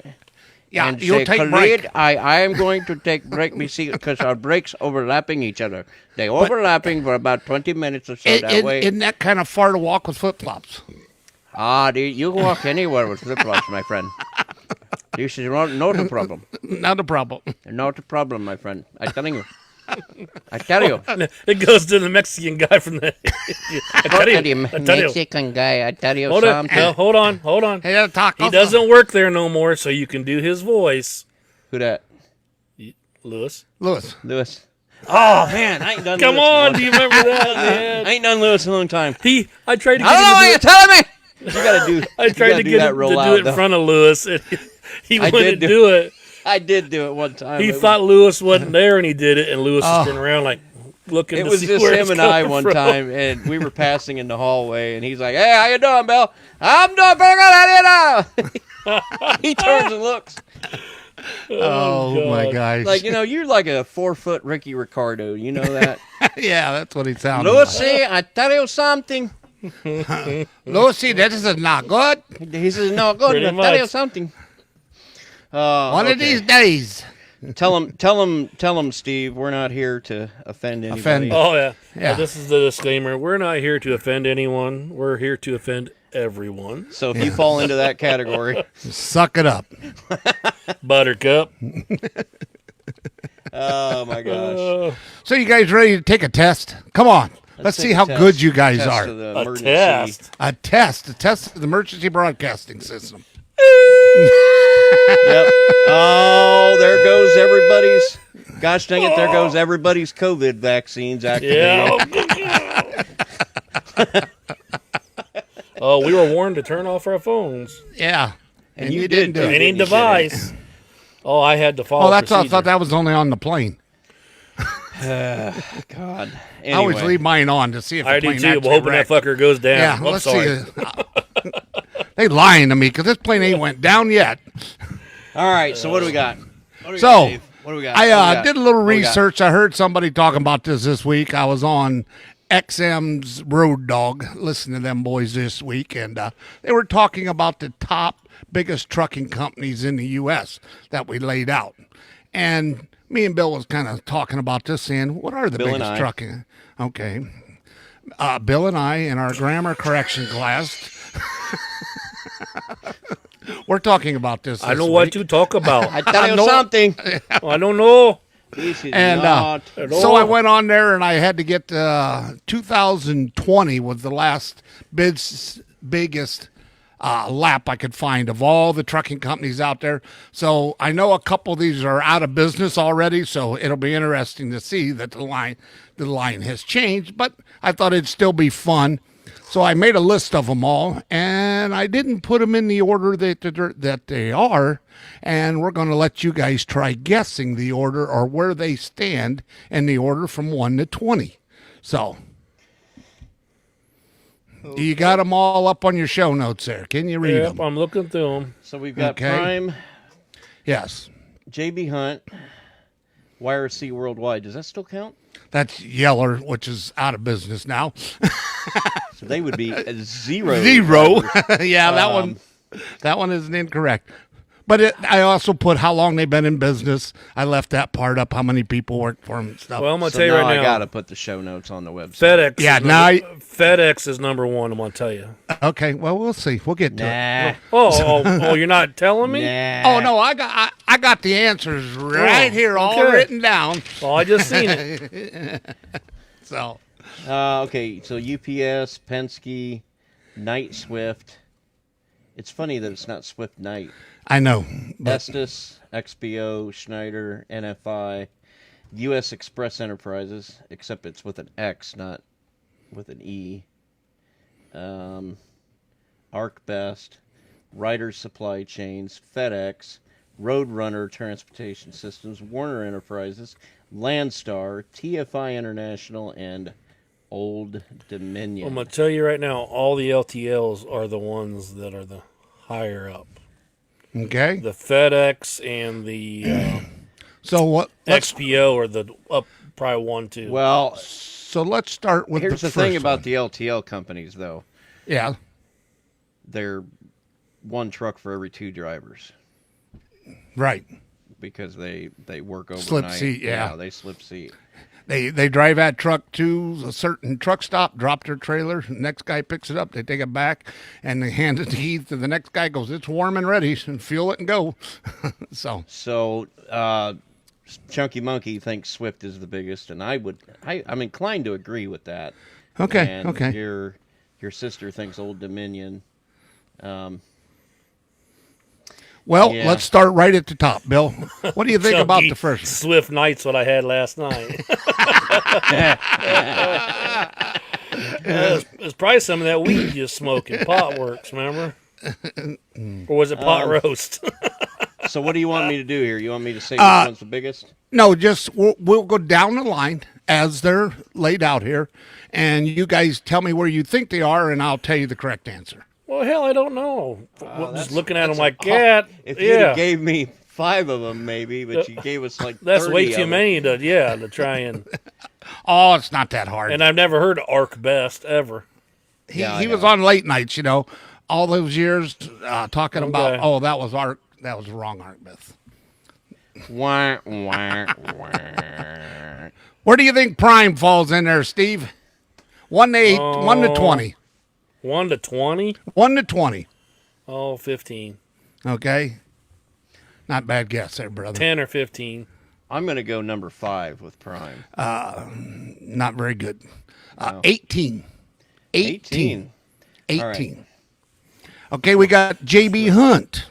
and you'll say, take Khalid, break. I am going to take break because our breaks overlapping each other. They overlapping for about 20 minutes or so that way. Isn't that kind of far to walk with flip-flops? You can walk anywhere with flip-flops, my friend. This is not a problem. Not a problem. Not a problem, my friend. I'm telling you. I tell you. It goes to the Mexican guy from the. Mexican guy, I tell you Hold something. no, hold on. Hey, taco. He doesn't work there no more, so you can do his voice. Who that? Lewis. Lewis. Oh, man, I ain't done Come Lewis on, do you remember that, man? I ain't done Lewis in a long time. I tried to I get don't know why him you're telling me. You gotta do. I tried to get him to do it in front of Lewis, and he wouldn't do it. I did do it one time. He thought Lewis wasn't there, and he did it, and Lewis was turning around like looking It to was see just where him it's and I coming one from. time, and we were passing in the hallway, and he's like, "Hey, how you doing, Bill? I'm doing pretty good. How do you know?" He turns and looks. Oh my gosh. Like, you're like a 4-foot Ricky Ricardo. You know that? Yeah, that's what he sounded Lucy, I tell you something. like. Lucy, that is not good. He says, "No, good. Pretty I tell you much. something." One of okay. these days. Tell him, Steve. We're not here to offend anybody. Offend. Oh yeah. Yeah. This is the disclaimer. We're not here to offend anyone. We're here to offend everyone. So if you fall into that category, Suck it up. Buttercup. oh my gosh. So you guys ready to take a test? Come on. Let's see take a how test. good you guys Test are. of the A emergency. test. A test of the emergency broadcasting system. Yep. Oh, there goes everybody's. Gosh dang it! There goes everybody's COVID vaccines activated. Yeah. Oh, we were warned to turn off our phones. Yeah. And you you did didn't do too. it. Any didn't you, device. Oh, I had to follow. Oh, that's I procedure. thought that was only on the plane. God. I always Anyway. leave mine on to see if I the do plane too. actually But hoping wrecked. that fucker goes down. Yeah, I'm let's sorry. see. They lying to me because this plane ain't went down yet. All right. So what do we got? What do we So, got, Dave? What do we got? What do we I got? did a little What do we got? research. I heard somebody talking about this week. I was on XM's Road Dog, listening to them boys this week, and they were talking about the top biggest trucking companies in the U.S. that we laid out. And me and Bill was kind of talking about this, saying, what are the Bill and biggest I. trucking? Okay. Bill and I in our grammar correction class, we're talking about this. I know what to talk about. I tell you know- something. I don't know. This is And not. so I went on there and I had to get 2020 was the last biggest lap I could find of all the trucking companies out there. So I know a couple of these are out of business already. So it'll be interesting to see that the line has changed. But I thought it'd still be fun. So I made a list of them all, and I didn't put them in the order that they are. And we're going to let you guys try guessing the order or where they stand in the order from 1 to 20. So, you got them all up on your show notes there. Can you read Yep, them? I'm looking through them. So we've got Okay. Prime, Yes. JB Hunt, YRC Worldwide. Does that still count? That's Yeller, which is out of business now. So they would be a zero. Zero. drivers. Yeah, that one isn't incorrect. But I also put how long they've been in business. I left that part up, how many people worked for them and stuff. Well, I'm gonna So tell you now right I now. got to put the show notes on the website. FedEx. Yeah, is now FedEx is number one. I'm gonna tell you. Okay, well, we'll see. We'll get to it. Nah. Oh, you're not telling me? Nah. Oh no, I got the answers right here, all okay. written down. Oh, I just seen it. So Okay, so UPS, Penske, Knight Swift. It's funny that it's not Swift Knight. I know, but Estes, XPO, Schneider, NFI, U.S. Express Enterprises, except it's with an X, not with an E. ArcBest, Ryder Supply Chains, FedEx, Roadrunner Transportation Systems, Warner Enterprises, Landstar, TFI International, and Old Dominion. I'm going to tell you right now, all the LTLs are the ones that are the higher up. Okay. The FedEx and the So what? XPO are the up probably 1, 2. Well, So let's start with here's the first thing about one. the LTL companies, though. Yeah. They're one truck for every 2 drivers Right. because they work overnight. Slip seat, yeah. They slip seat. They drive that truck to a certain truck stop, drop their trailer. The next guy picks it up. They take it back, and they hand it to Heath. And the next guy goes, "It's warm and ready, and fuel it and go." So, Chunky Monkey thinks Swyft is the biggest, and I'm inclined to agree with that. Okay. And Okay. Your sister thinks Old Dominion. Well, Yeah. let's start right at the top, Bill. What do you think about Chunky the first one? Swift Night's what I had last night. It's probably some of that weed you smoking. Pot Works, remember? Or was it pot roast? So what do you want me to do here? You want me to say which one's the biggest? No, just we'll go down the line as they're laid out here, and you guys tell me where you think they are, and I'll tell you the correct answer. Well, hell, I don't know. Just looking at them like, If you gave me 5 of them, maybe, but you gave us like that's 30 way of too them. many to try and. Oh, it's not that hard. And I've never heard of ArcBest ever. He Yeah, I was know. on late nights, all those years talking about, Okay. oh, that was the wrong Art Myth. Wah, wah, wah. Where do you think Prime falls in there, Steve? 1 to 8, 1 to 20. 1 to 20? 1 to 20. Oh, 15. Okay. Not bad guess there, brother. 10 or 15. I'm going to go number 5 with Prime. Not very good. 18. 18. 18. All right. Okay, we got JB Hunt.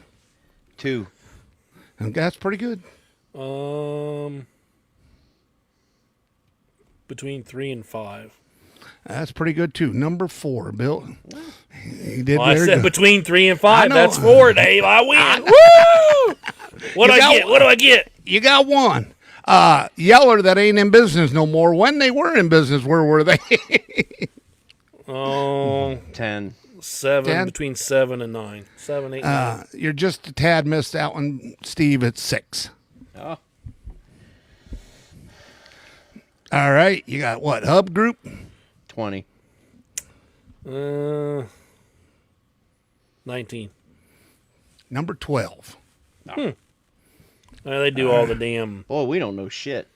2. Okay, that's pretty good. Between 3 and 5. That's pretty good, too. Number 4, Bill. He did Well, I very said good. between 3 and I 5. know. That's 4, Dave. I win. Woo! What do You I got get? What do I get? You got one. Yeller that ain't in business no more. When they were in business, where were they? Oh, 10. 7. 10? Between 7 and 9. 7, 8, 9. You're just a tad missed that one, Steve, at 6. Oh, All right, you got what? Hub Group? 20. 19. Number 12. They do all the damn Boy, we don't know shit.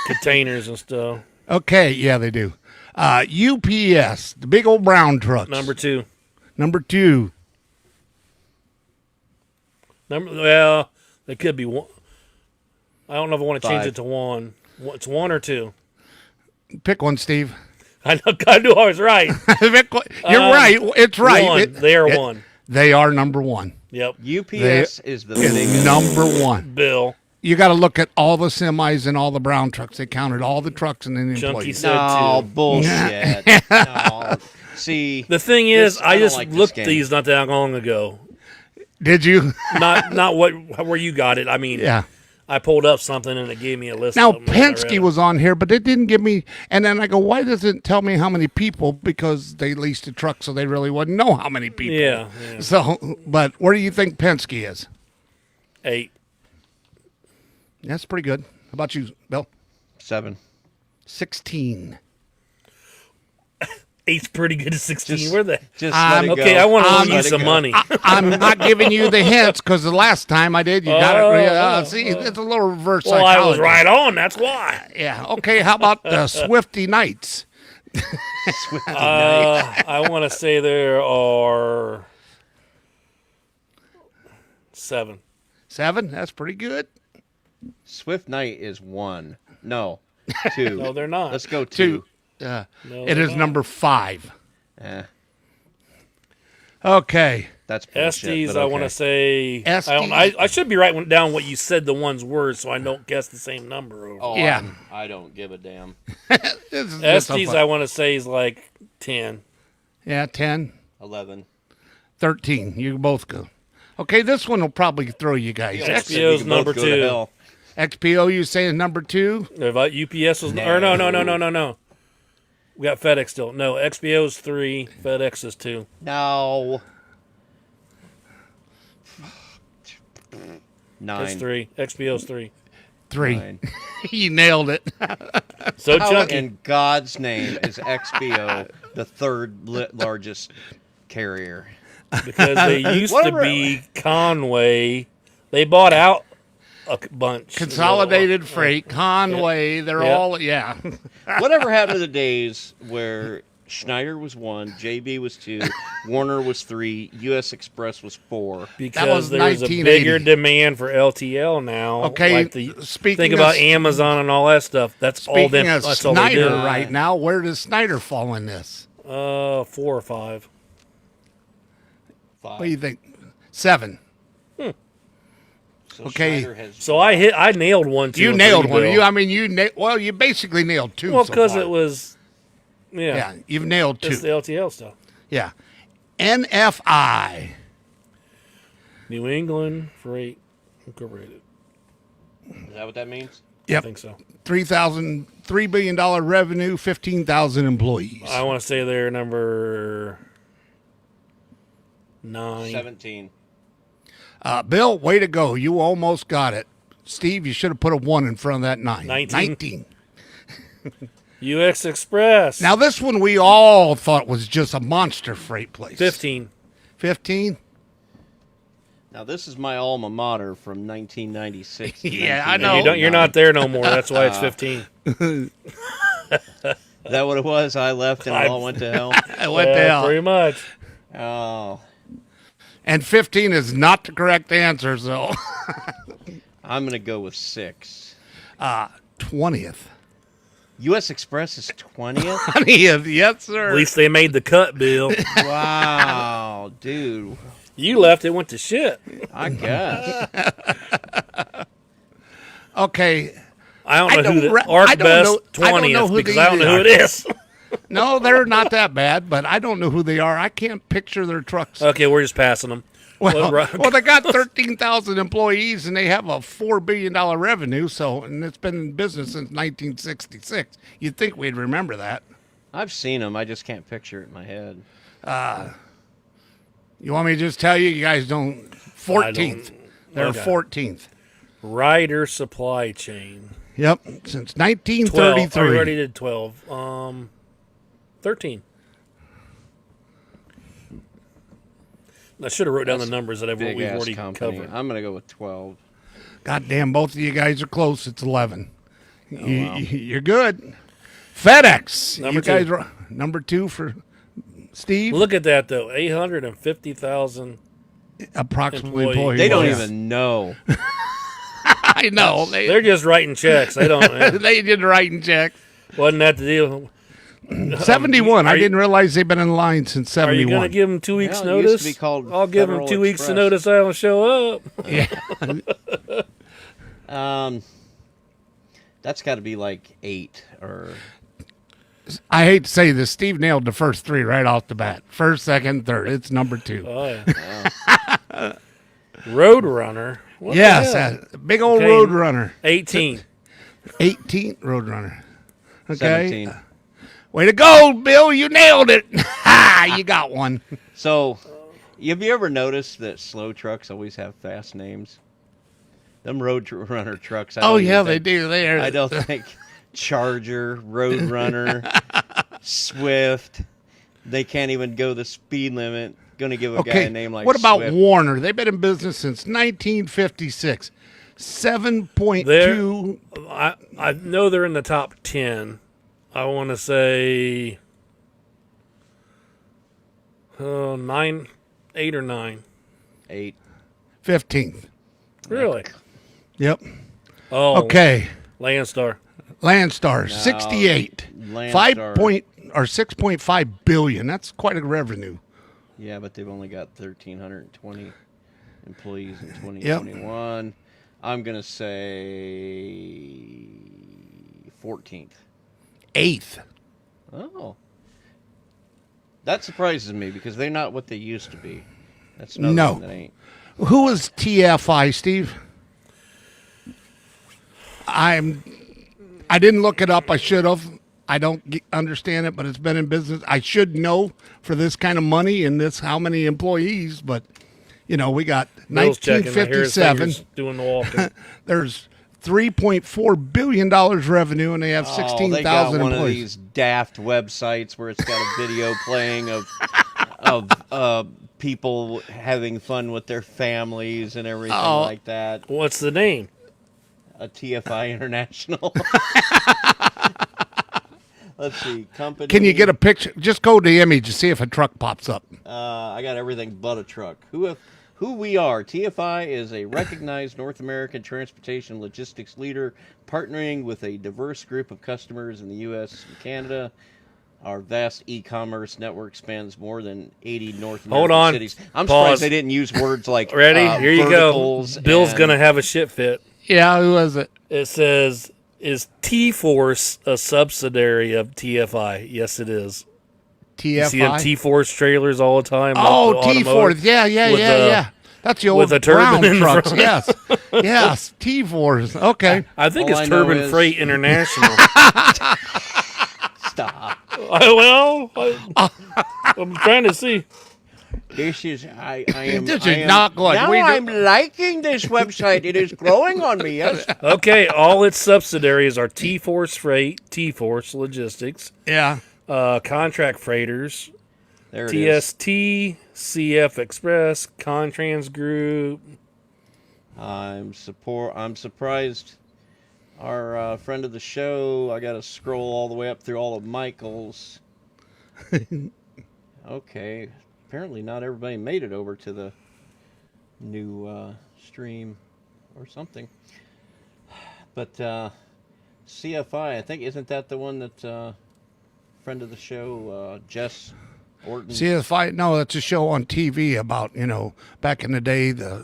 containers and stuff. Okay, yeah, they do. UPS, the big old brown trucks. Number 2. Number 2. Well, they could be 1. I don't know if I want to change 5. it to 1. It's 1 or 2. Pick one, Steve. I know. I knew I was right. Pick one. You're right. It's right. 1. They are 1. They are number 1. Yep. UPS is the It's biggest. number 1. Bill. You got to look at all the semis and all the brown trucks. They counted all the trucks and then Chunky employees. said No, 2. bullshit. No. See, The thing is, I I don't just like this looked game. these not that long ago. Did you? Not where you got it. I mean, Yeah. I pulled up something and it gave me a list. Now of them. I read Penske it. was on here, but it didn't give me. And then I go, why does it tell me how many people? Because they leased a truck, so they really wouldn't know how many people. Yeah. So, but where do you think Penske is? 8. That's pretty good. How about you, Bill? 7. 16. 8's pretty good at 16. Just- Where the? Just let it Okay, go. I want to Just loan you let it some go. money. I'm not giving you the hints because the last time I did, you got it. Oh, See, it's a little reverse Well, I was psychology. right on. That's why. Yeah. Okay. How about the Swifty Knights? I want to say there are 7. 7. That's pretty good. Swift Knight is 1. No, 2. No, they're not. Let's go 2. 2. No, It is number 5. Eh. Okay. That's bullshit. Estes, but I okay. want to say. Estes. I should be writing down what you said the ones were, so I don't guess the same number over. Oh, Yeah. I don't give a damn. This is just so Estes, fun. I want to say is like 10. Yeah, 10, 11. 13. You both go. Okay, this one will probably throw you guys. You almost said XPO's we could both number go to 2. hell. XPO, you saying number 2? If UPS was or no. We got FedEx still. No, XPO's 3, FedEx is 2. No. 9. It's 3. XPO's 3. 3. 9. You nailed it. So How chunky. in God's name is XBO the third largest carrier? Because they used to Whatever. be Conway. They bought out a bunch. Consolidated Freight, Conway, they're Yeah. all, yeah. Whatever happened to the days where Schneider was 1, JB was 2, Warner was 3, U.S. Express was 4? Because That was there's a 1980. bigger demand for LTL now. Okay, Like speaking think of- about Amazon and all that stuff. That's all them. Speaking of That's all they Snyder do. right now, where does Snyder fall in this? 4 or 5. 5. What do you think? 7. So Okay. Schneider has So I nailed 1, 2, You and nailed 3, one. Bill. You basically nailed 2. Well, so because far. it was, Yeah, you've nailed it's 2. the LTL stuff. Yeah. NFI. New England Freight Incorporated. Is that what that means? I Yep. think so. $3 billion revenue, 15,000 employees. I want to say they're number 9. 17. Bill, way to go. You almost got it. Steve, you should have put a 1 in front of that 9. 19. UX Express. Now, this one we all thought was just a monster freight place. 15. 15? Now, this is my alma mater from 1996. to Yeah, I know. You're not there no more. That's why it's 15. Is that what it was? I left and it all went to hell? What the hell? Pretty much. Oh. And 15 is not the correct answer, so I'm going to go with 6. 20th. U.S. Express is 20th? 20th, yes, sir. At least they made the cut, Bill. Wow, dude. You left, it went to shit. I guess. Okay. I don't know don't who the re- I ArcBest don't know- I don't know 20th who because they I don't know who it is. No, they're not that bad, but I don't know who they are. I can't picture their trucks. Okay, we're just passing them. Well, right. well, they got 13,000 employees and they have a $4 billion revenue. So, and it's been in business since 1966. You'd think we'd remember that. I've seen them. I just can't picture it in my head. You want me to just tell you? You guys don't. 14th. They're Okay. 14th. Ryder Supply Chain. Yep, since 12. I 1933. already did 12. 13. I should have wrote down the numbers that we've Big ass already company. covered. I'm going to go with 12. Goddamn, both of you guys are close. It's 11. wow. You're good. FedEx. Number you guys two. are number 2 for Steve. Look at that, though. 850,000. Approximately employees. employees. They don't Yeah. even know. I know. They're just writing checks. They don't. They did writing checks. Wasn't that the deal? 71. Are I you- didn't realize they've been in line since Are you 71. going to give them 2 weeks Well, it used notice? to be called I'll give them Federal 2 weeks Express. notice. I don't show up. That's got to be like 8 or I hate to say this. Steve nailed the first 3 right off the bat. First, second, third. It's number 2. Oh, yeah. Roadrunner. What the Yes, hell? big old Okay. road runner. 18. 18 road runner. Okay. 17. Way to go, Bill. You nailed it. Ha! You got one. So, have you ever noticed that slow trucks always have fast names? Them runner trucks. I Oh, don't yeah, even they think- do. They're, I don't think Charger, Roadrunner, Swift. They can't even go the speed limit. Going to give a guy Okay. a name like what about Swift. Warner? They've been in business since 1956. 7.2. I know they're in the top 10. I want to say 9, 8 or 9. 8. 15th. Really? Yep. Oh, Okay. Landstar. Landstar, 68. Landstar. 6.5 billion. That's quite a revenue. Yeah, but they've only got 1,320 employees in 2021. I'm going to say 14th. 8th. Oh. That surprises me because they're not what they used to be. That's another No. one that ain't. Who is TFI, Steve? I didn't look it up. I should have. I don't understand it, but it's been in business. I should know for this kind of money and this how many employees, but we got Bill's checking. I hear his 1957. fingers doing the walking. There's $3.4 billion revenue, and they have 16,000 they got one employees. of these daft websites where it's got a video playing of people having fun with their families and everything like that. What's the name? A TFI International. Let's see, company. Can you get a picture? Just go to image to see if a truck pops up. I got everything but a truck. Who we are? TFI is a recognized North American transportation logistics leader, partnering with a diverse group of customers in the U.S. and Canada. Our vast e-commerce network spans more than 80 North American cities. I'm Pause. surprised they didn't use words like Ready? Here you go. verticals Bill's and- gonna have a shit fit. Yeah, who is it? It says, "Is T-Force a subsidiary of TFI?" Yes, it is. You see them TFI. T-Force trailers all the time. Oh, like the T4. automotive- Yeah. with the- That's the old with a turbine brown in trucks. front. Yes. Yes. T4s. Okay. I think All it's I know Turbine is- Freight International. Stop. I'm trying to see. This is I am. This I is am, not good. Now We do- I'm liking this website. It is growing on me. Yes. Okay, all its subsidiaries are T-Force Freight, T-Force Logistics, Yeah. Contract Freighters, There it is. TST, CF Express, Contrans Group. I'm surprised. Our friend of the show. I got to scroll all the way up through all of Michael's. Okay. Apparently, not everybody made it over to the new stream or something. But CFI, I think, isn't that the one that friend of the show, Jess Orton? CSI. No, that's a show on TV about, back in the day, the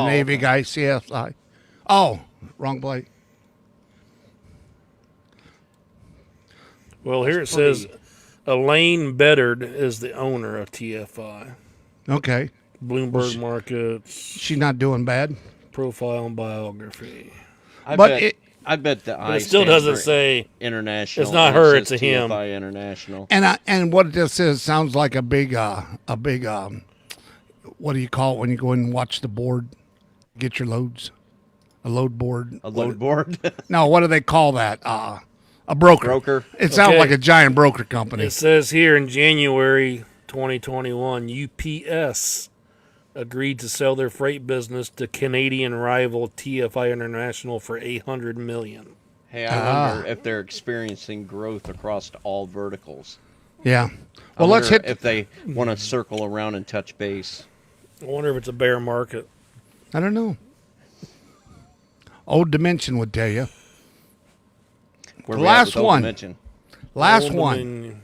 Navy guy, CSI. Oh, wrong Blake. Well, here it says Elaine Beddard is the owner of TFI. Okay. Bloomberg Markets, She's not doing bad. profile and biography. I but bet, it- I bet the I But it still stands doesn't for say international. it's not and it her, says it's a him. TFI International. And what this is sounds like a big what do you call it when you go in and watch the board, get your loads, a load board. A load board. No, what do they call that? A broker. Broker. It sounds Okay. like a giant broker company. It says here in January 2021, UPS agreed to sell their freight business to Canadian rival TFI International for $800 million. Hey, I wonder if they're experiencing growth across all verticals. Yeah. I Well, let's wonder hit. if they want to circle around and touch base. I wonder if it's a bear market. I don't know. Old Dimension would tell you. Where The we at last with Old one. Dimension? Last Old one. Dominion.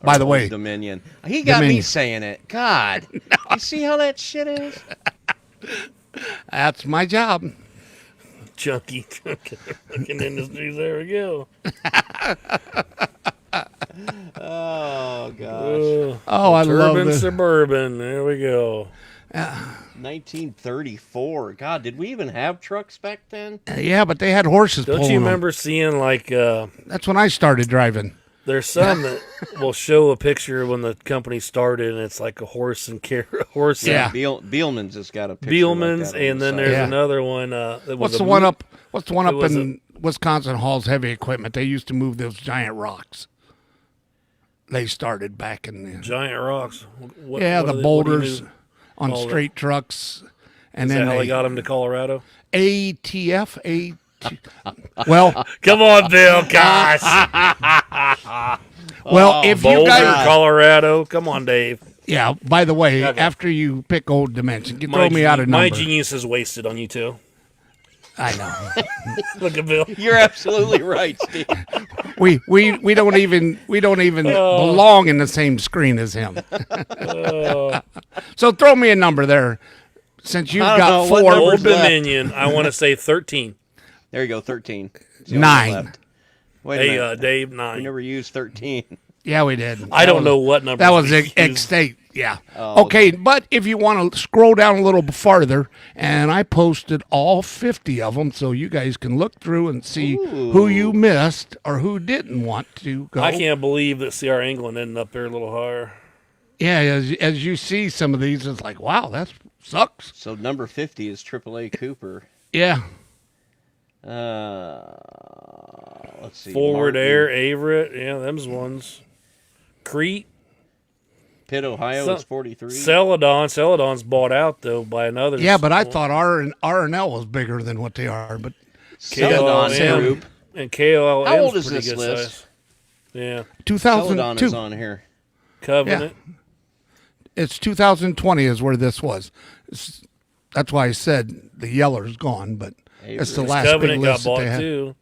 By the Old way, Dominion. He got me Dominion. saying it. God, you see how that shit is? that's my job. Chunky fucking industries. There we go. Oh gosh. Oh, I love Urban this. Suburban. There we go. 1934. God, did we even have trucks back then? Yeah, but they had horses Don't pulling you them. remember seeing like That's when I started driving. there's some that will show a picture when the company started and it's like a horse and horse Yeah. and Beelman's has got a picture Beelman's, like that on and the then side. there's Yeah. another one. That was What's a the one mo- up? What's the one it up was in Wisconsin Hall's Heavy Equipment? They used to move those giant rocks. They started back in the Giant rocks. What, yeah what the do they- what do you boulders do? on All that. straight trucks, and Is that then how they got them to Colorado? ATF well, Come on, Bill. Gosh. well, if you Boulder, guys, Colorado. Come on, Dave. yeah. By the way, Okay. after you pick Old Dimension, you throw me out a My number. genius is wasted on you two. I know. Look at Bill. You're absolutely right, Steve. We don't even belong in the same screen as him. So throw me a number there, since you've I don't got know, what four. number- Old Where's that? Dominion. I want to say 13. There you go, 13. It's the only 9. one left. Wait a Hey, minute. Dave, We 9. never used 13. Yeah, we did. I don't know what number. That was X-State, yeah. Oh, Okay, but if you want to scroll down a little farther, and I posted all 50 of them, so you guys can look through and see who you missed or who didn't want to go. I can't believe that CR England ended up there a little higher. Yeah, as you see some of these, it's like, wow, that sucks. So number 50 is AAA Cooper. Yeah. Let's see. Forward Martin. Air, Averett. Yeah, them's ones. Crete. Pitt, Ohio So- is 43. Celadon's bought out, though, by another. Yeah, but I thought R&L was bigger than what they are, but Celadon KLM. Group. And KOL. How old is this list? Yeah. Celadon 2002. is on here. Covenant. It's 2020 is where this was. That's why I said the yeller's gone, but it's the Avery. last big Covenant got list that bought, they had. too.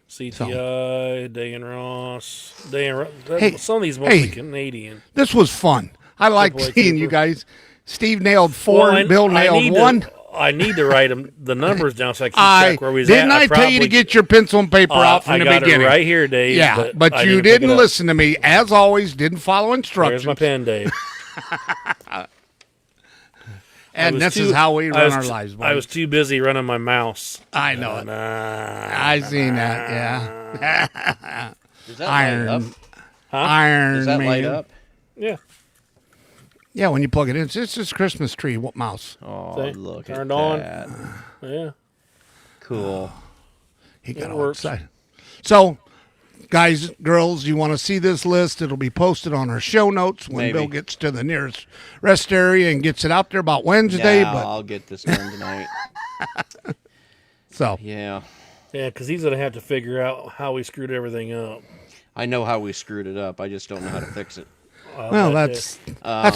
CTI, Day and Ross. Hey, some of these mostly hey. Canadian. This was fun. I like Triple A seeing Cooper. you guys. Steve nailed 4, Well, Bill nailed need 1. I need to write the numbers down so I can I check where we was didn't at. I tell you to get your pencil and paper out from I the got beginning? it right here, Dave. Yeah, but I you pick it didn't up. listen to me. As always, didn't follow instructions. There's my pen, Dave. And this is how we run our lives, boys. I was too busy running my mouse. I know it. I seen that, yeah. Does that light up? Iron. Iron Does that Man. light up? Yeah. Yeah, when you plug it in. It's just Christmas tree mouse. Oh, See? look Turned at on. that. Yeah. Cool. He got It all works. excited. So, guys, girls, you want to see this list? It'll be posted on our show notes when Maybe. Bill gets to the nearest rest area and gets it out there about Wednesday. Yeah, But I'll get this done tonight. so, Yeah. Yeah, because he's going to have to figure out how we screwed everything up. I know how we screwed it up. I just don't know how to fix it. well, that's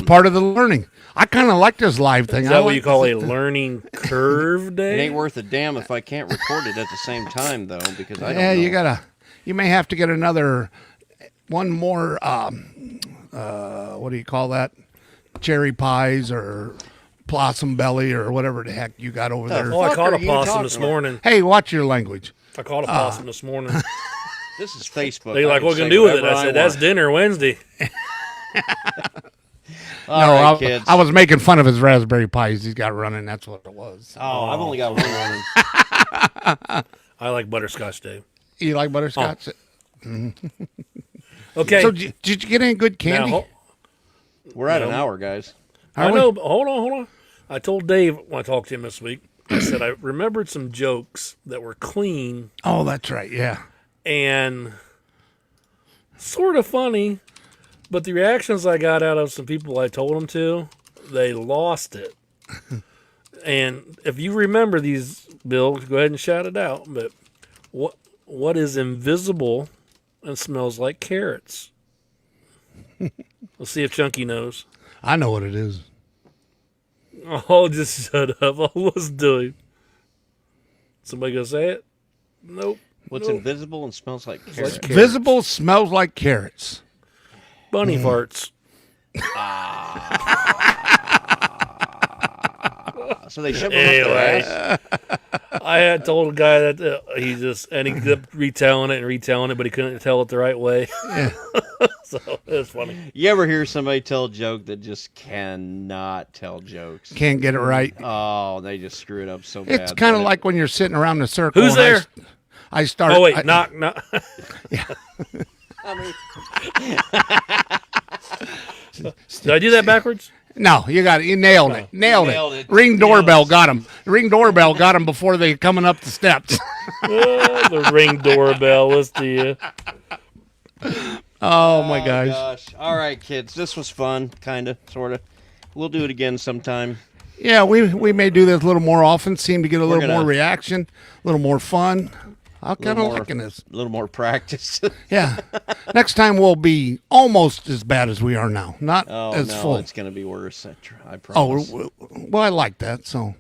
part of the learning. I kind of like this live thing. Is I that what like you call this. a learning curve, It Dave? ain't worth a damn if I can't record it at the same time, though, because I don't Yeah, know. you may have to get one more. What do you call that? Cherry pies or blossom belly or whatever the heck you got over there. Oh, I fuck caught are a you possum talking this about? morning. Hey, watch your language. I caught a possum this morning. This is Facebook. They're I like, can what can say do with it? whatever I said, that's want. dinner Wednesday. All No, right, I, kids. I was making fun of his raspberry pies he's got running. That's what it was. Oh, I've only got one running. I like butterscotch, Dave. You like butterscotch? Okay. So did you get any good candy? Now, We're at an No. hour, guys. I Are we? know, but hold on. I told Dave when I talked to him this week, I said I remembered some jokes that were clean Oh, that's right. Yeah. and sort of funny, but the reactions I got out of some people I told them to, they lost it. And if you remember these, Bill, go ahead and shout it out. But what is invisible and smells like carrots? Let's see if Chunky knows. I know what it is. Oh, just shut up. I'll listen to him. Somebody gonna say it? Nope. What's Nope. invisible and smells like carrot? Carrots. Visible smells like carrots. Bunny farts. So they ship them up their Anyway. ass? I had told a guy that he kept retelling it, but he couldn't tell it the right way. So it's funny. You ever hear somebody tell a joke that just cannot tell jokes? Can't get it right. Oh, they just screw it up so bad. It's kind of that- like when you're sitting around in a circle. Who's and there? I start. Oh wait, I- knock. Did I do that backwards? No, you got it. You nailed it. Nailed nailed it. it. Ring doorbell got him. Ring doorbell got him before they coming up the steps. Oh, the ring doorbell. Listen to you. Oh my gosh. Gosh. All right, kids. This was fun, kind of, sort of. We'll do it again sometime. Yeah, we may do this a little more often. Seem to get a little gonna- more reaction, a little more fun. I'm kind of more- liking this. A little more practice. Yeah. Next time we'll be almost as bad as we are now. Not Oh, as no, full. it's going to be worse. I Oh, promise. well, I like that. So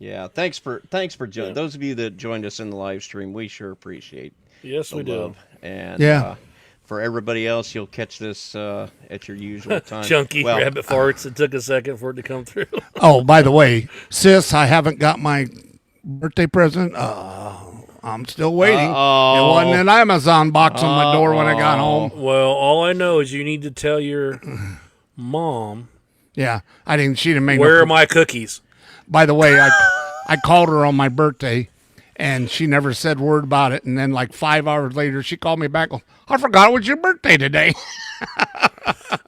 Yeah, thanks for joining. Those of you that joined us in the live stream, we sure appreciate Yes, the we do. love. And Yeah. for everybody else, you'll catch this at your usual time. Chunky Well, rabbit farts. It took a second for it to come through. Oh, by the way, sis, I haven't got my birthday present. I'm still waiting. It wasn't an Amazon box on my door when I got home. Well, all I know is you need to tell your mom, Yeah, I didn't. She didn't make. where no, are my cookies? By the way, I called her on my birthday, and she never said a word about it. And then, like 5 hours later, she called me back. I forgot it was your birthday today.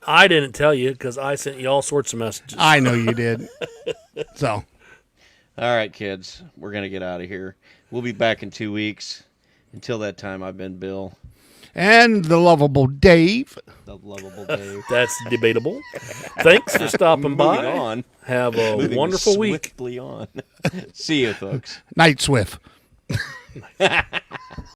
I didn't tell you because I sent you all sorts of messages. I know you did. So, all right, kids, we're gonna get out of here. We'll be back in 2 weeks. Until that time, I've been Bill, and the lovable Dave. the lovable Dave. That's debatable. Thanks for stopping by. Moving on. Have a Moving wonderful week. swiftly on. See you, folks. Night Swift.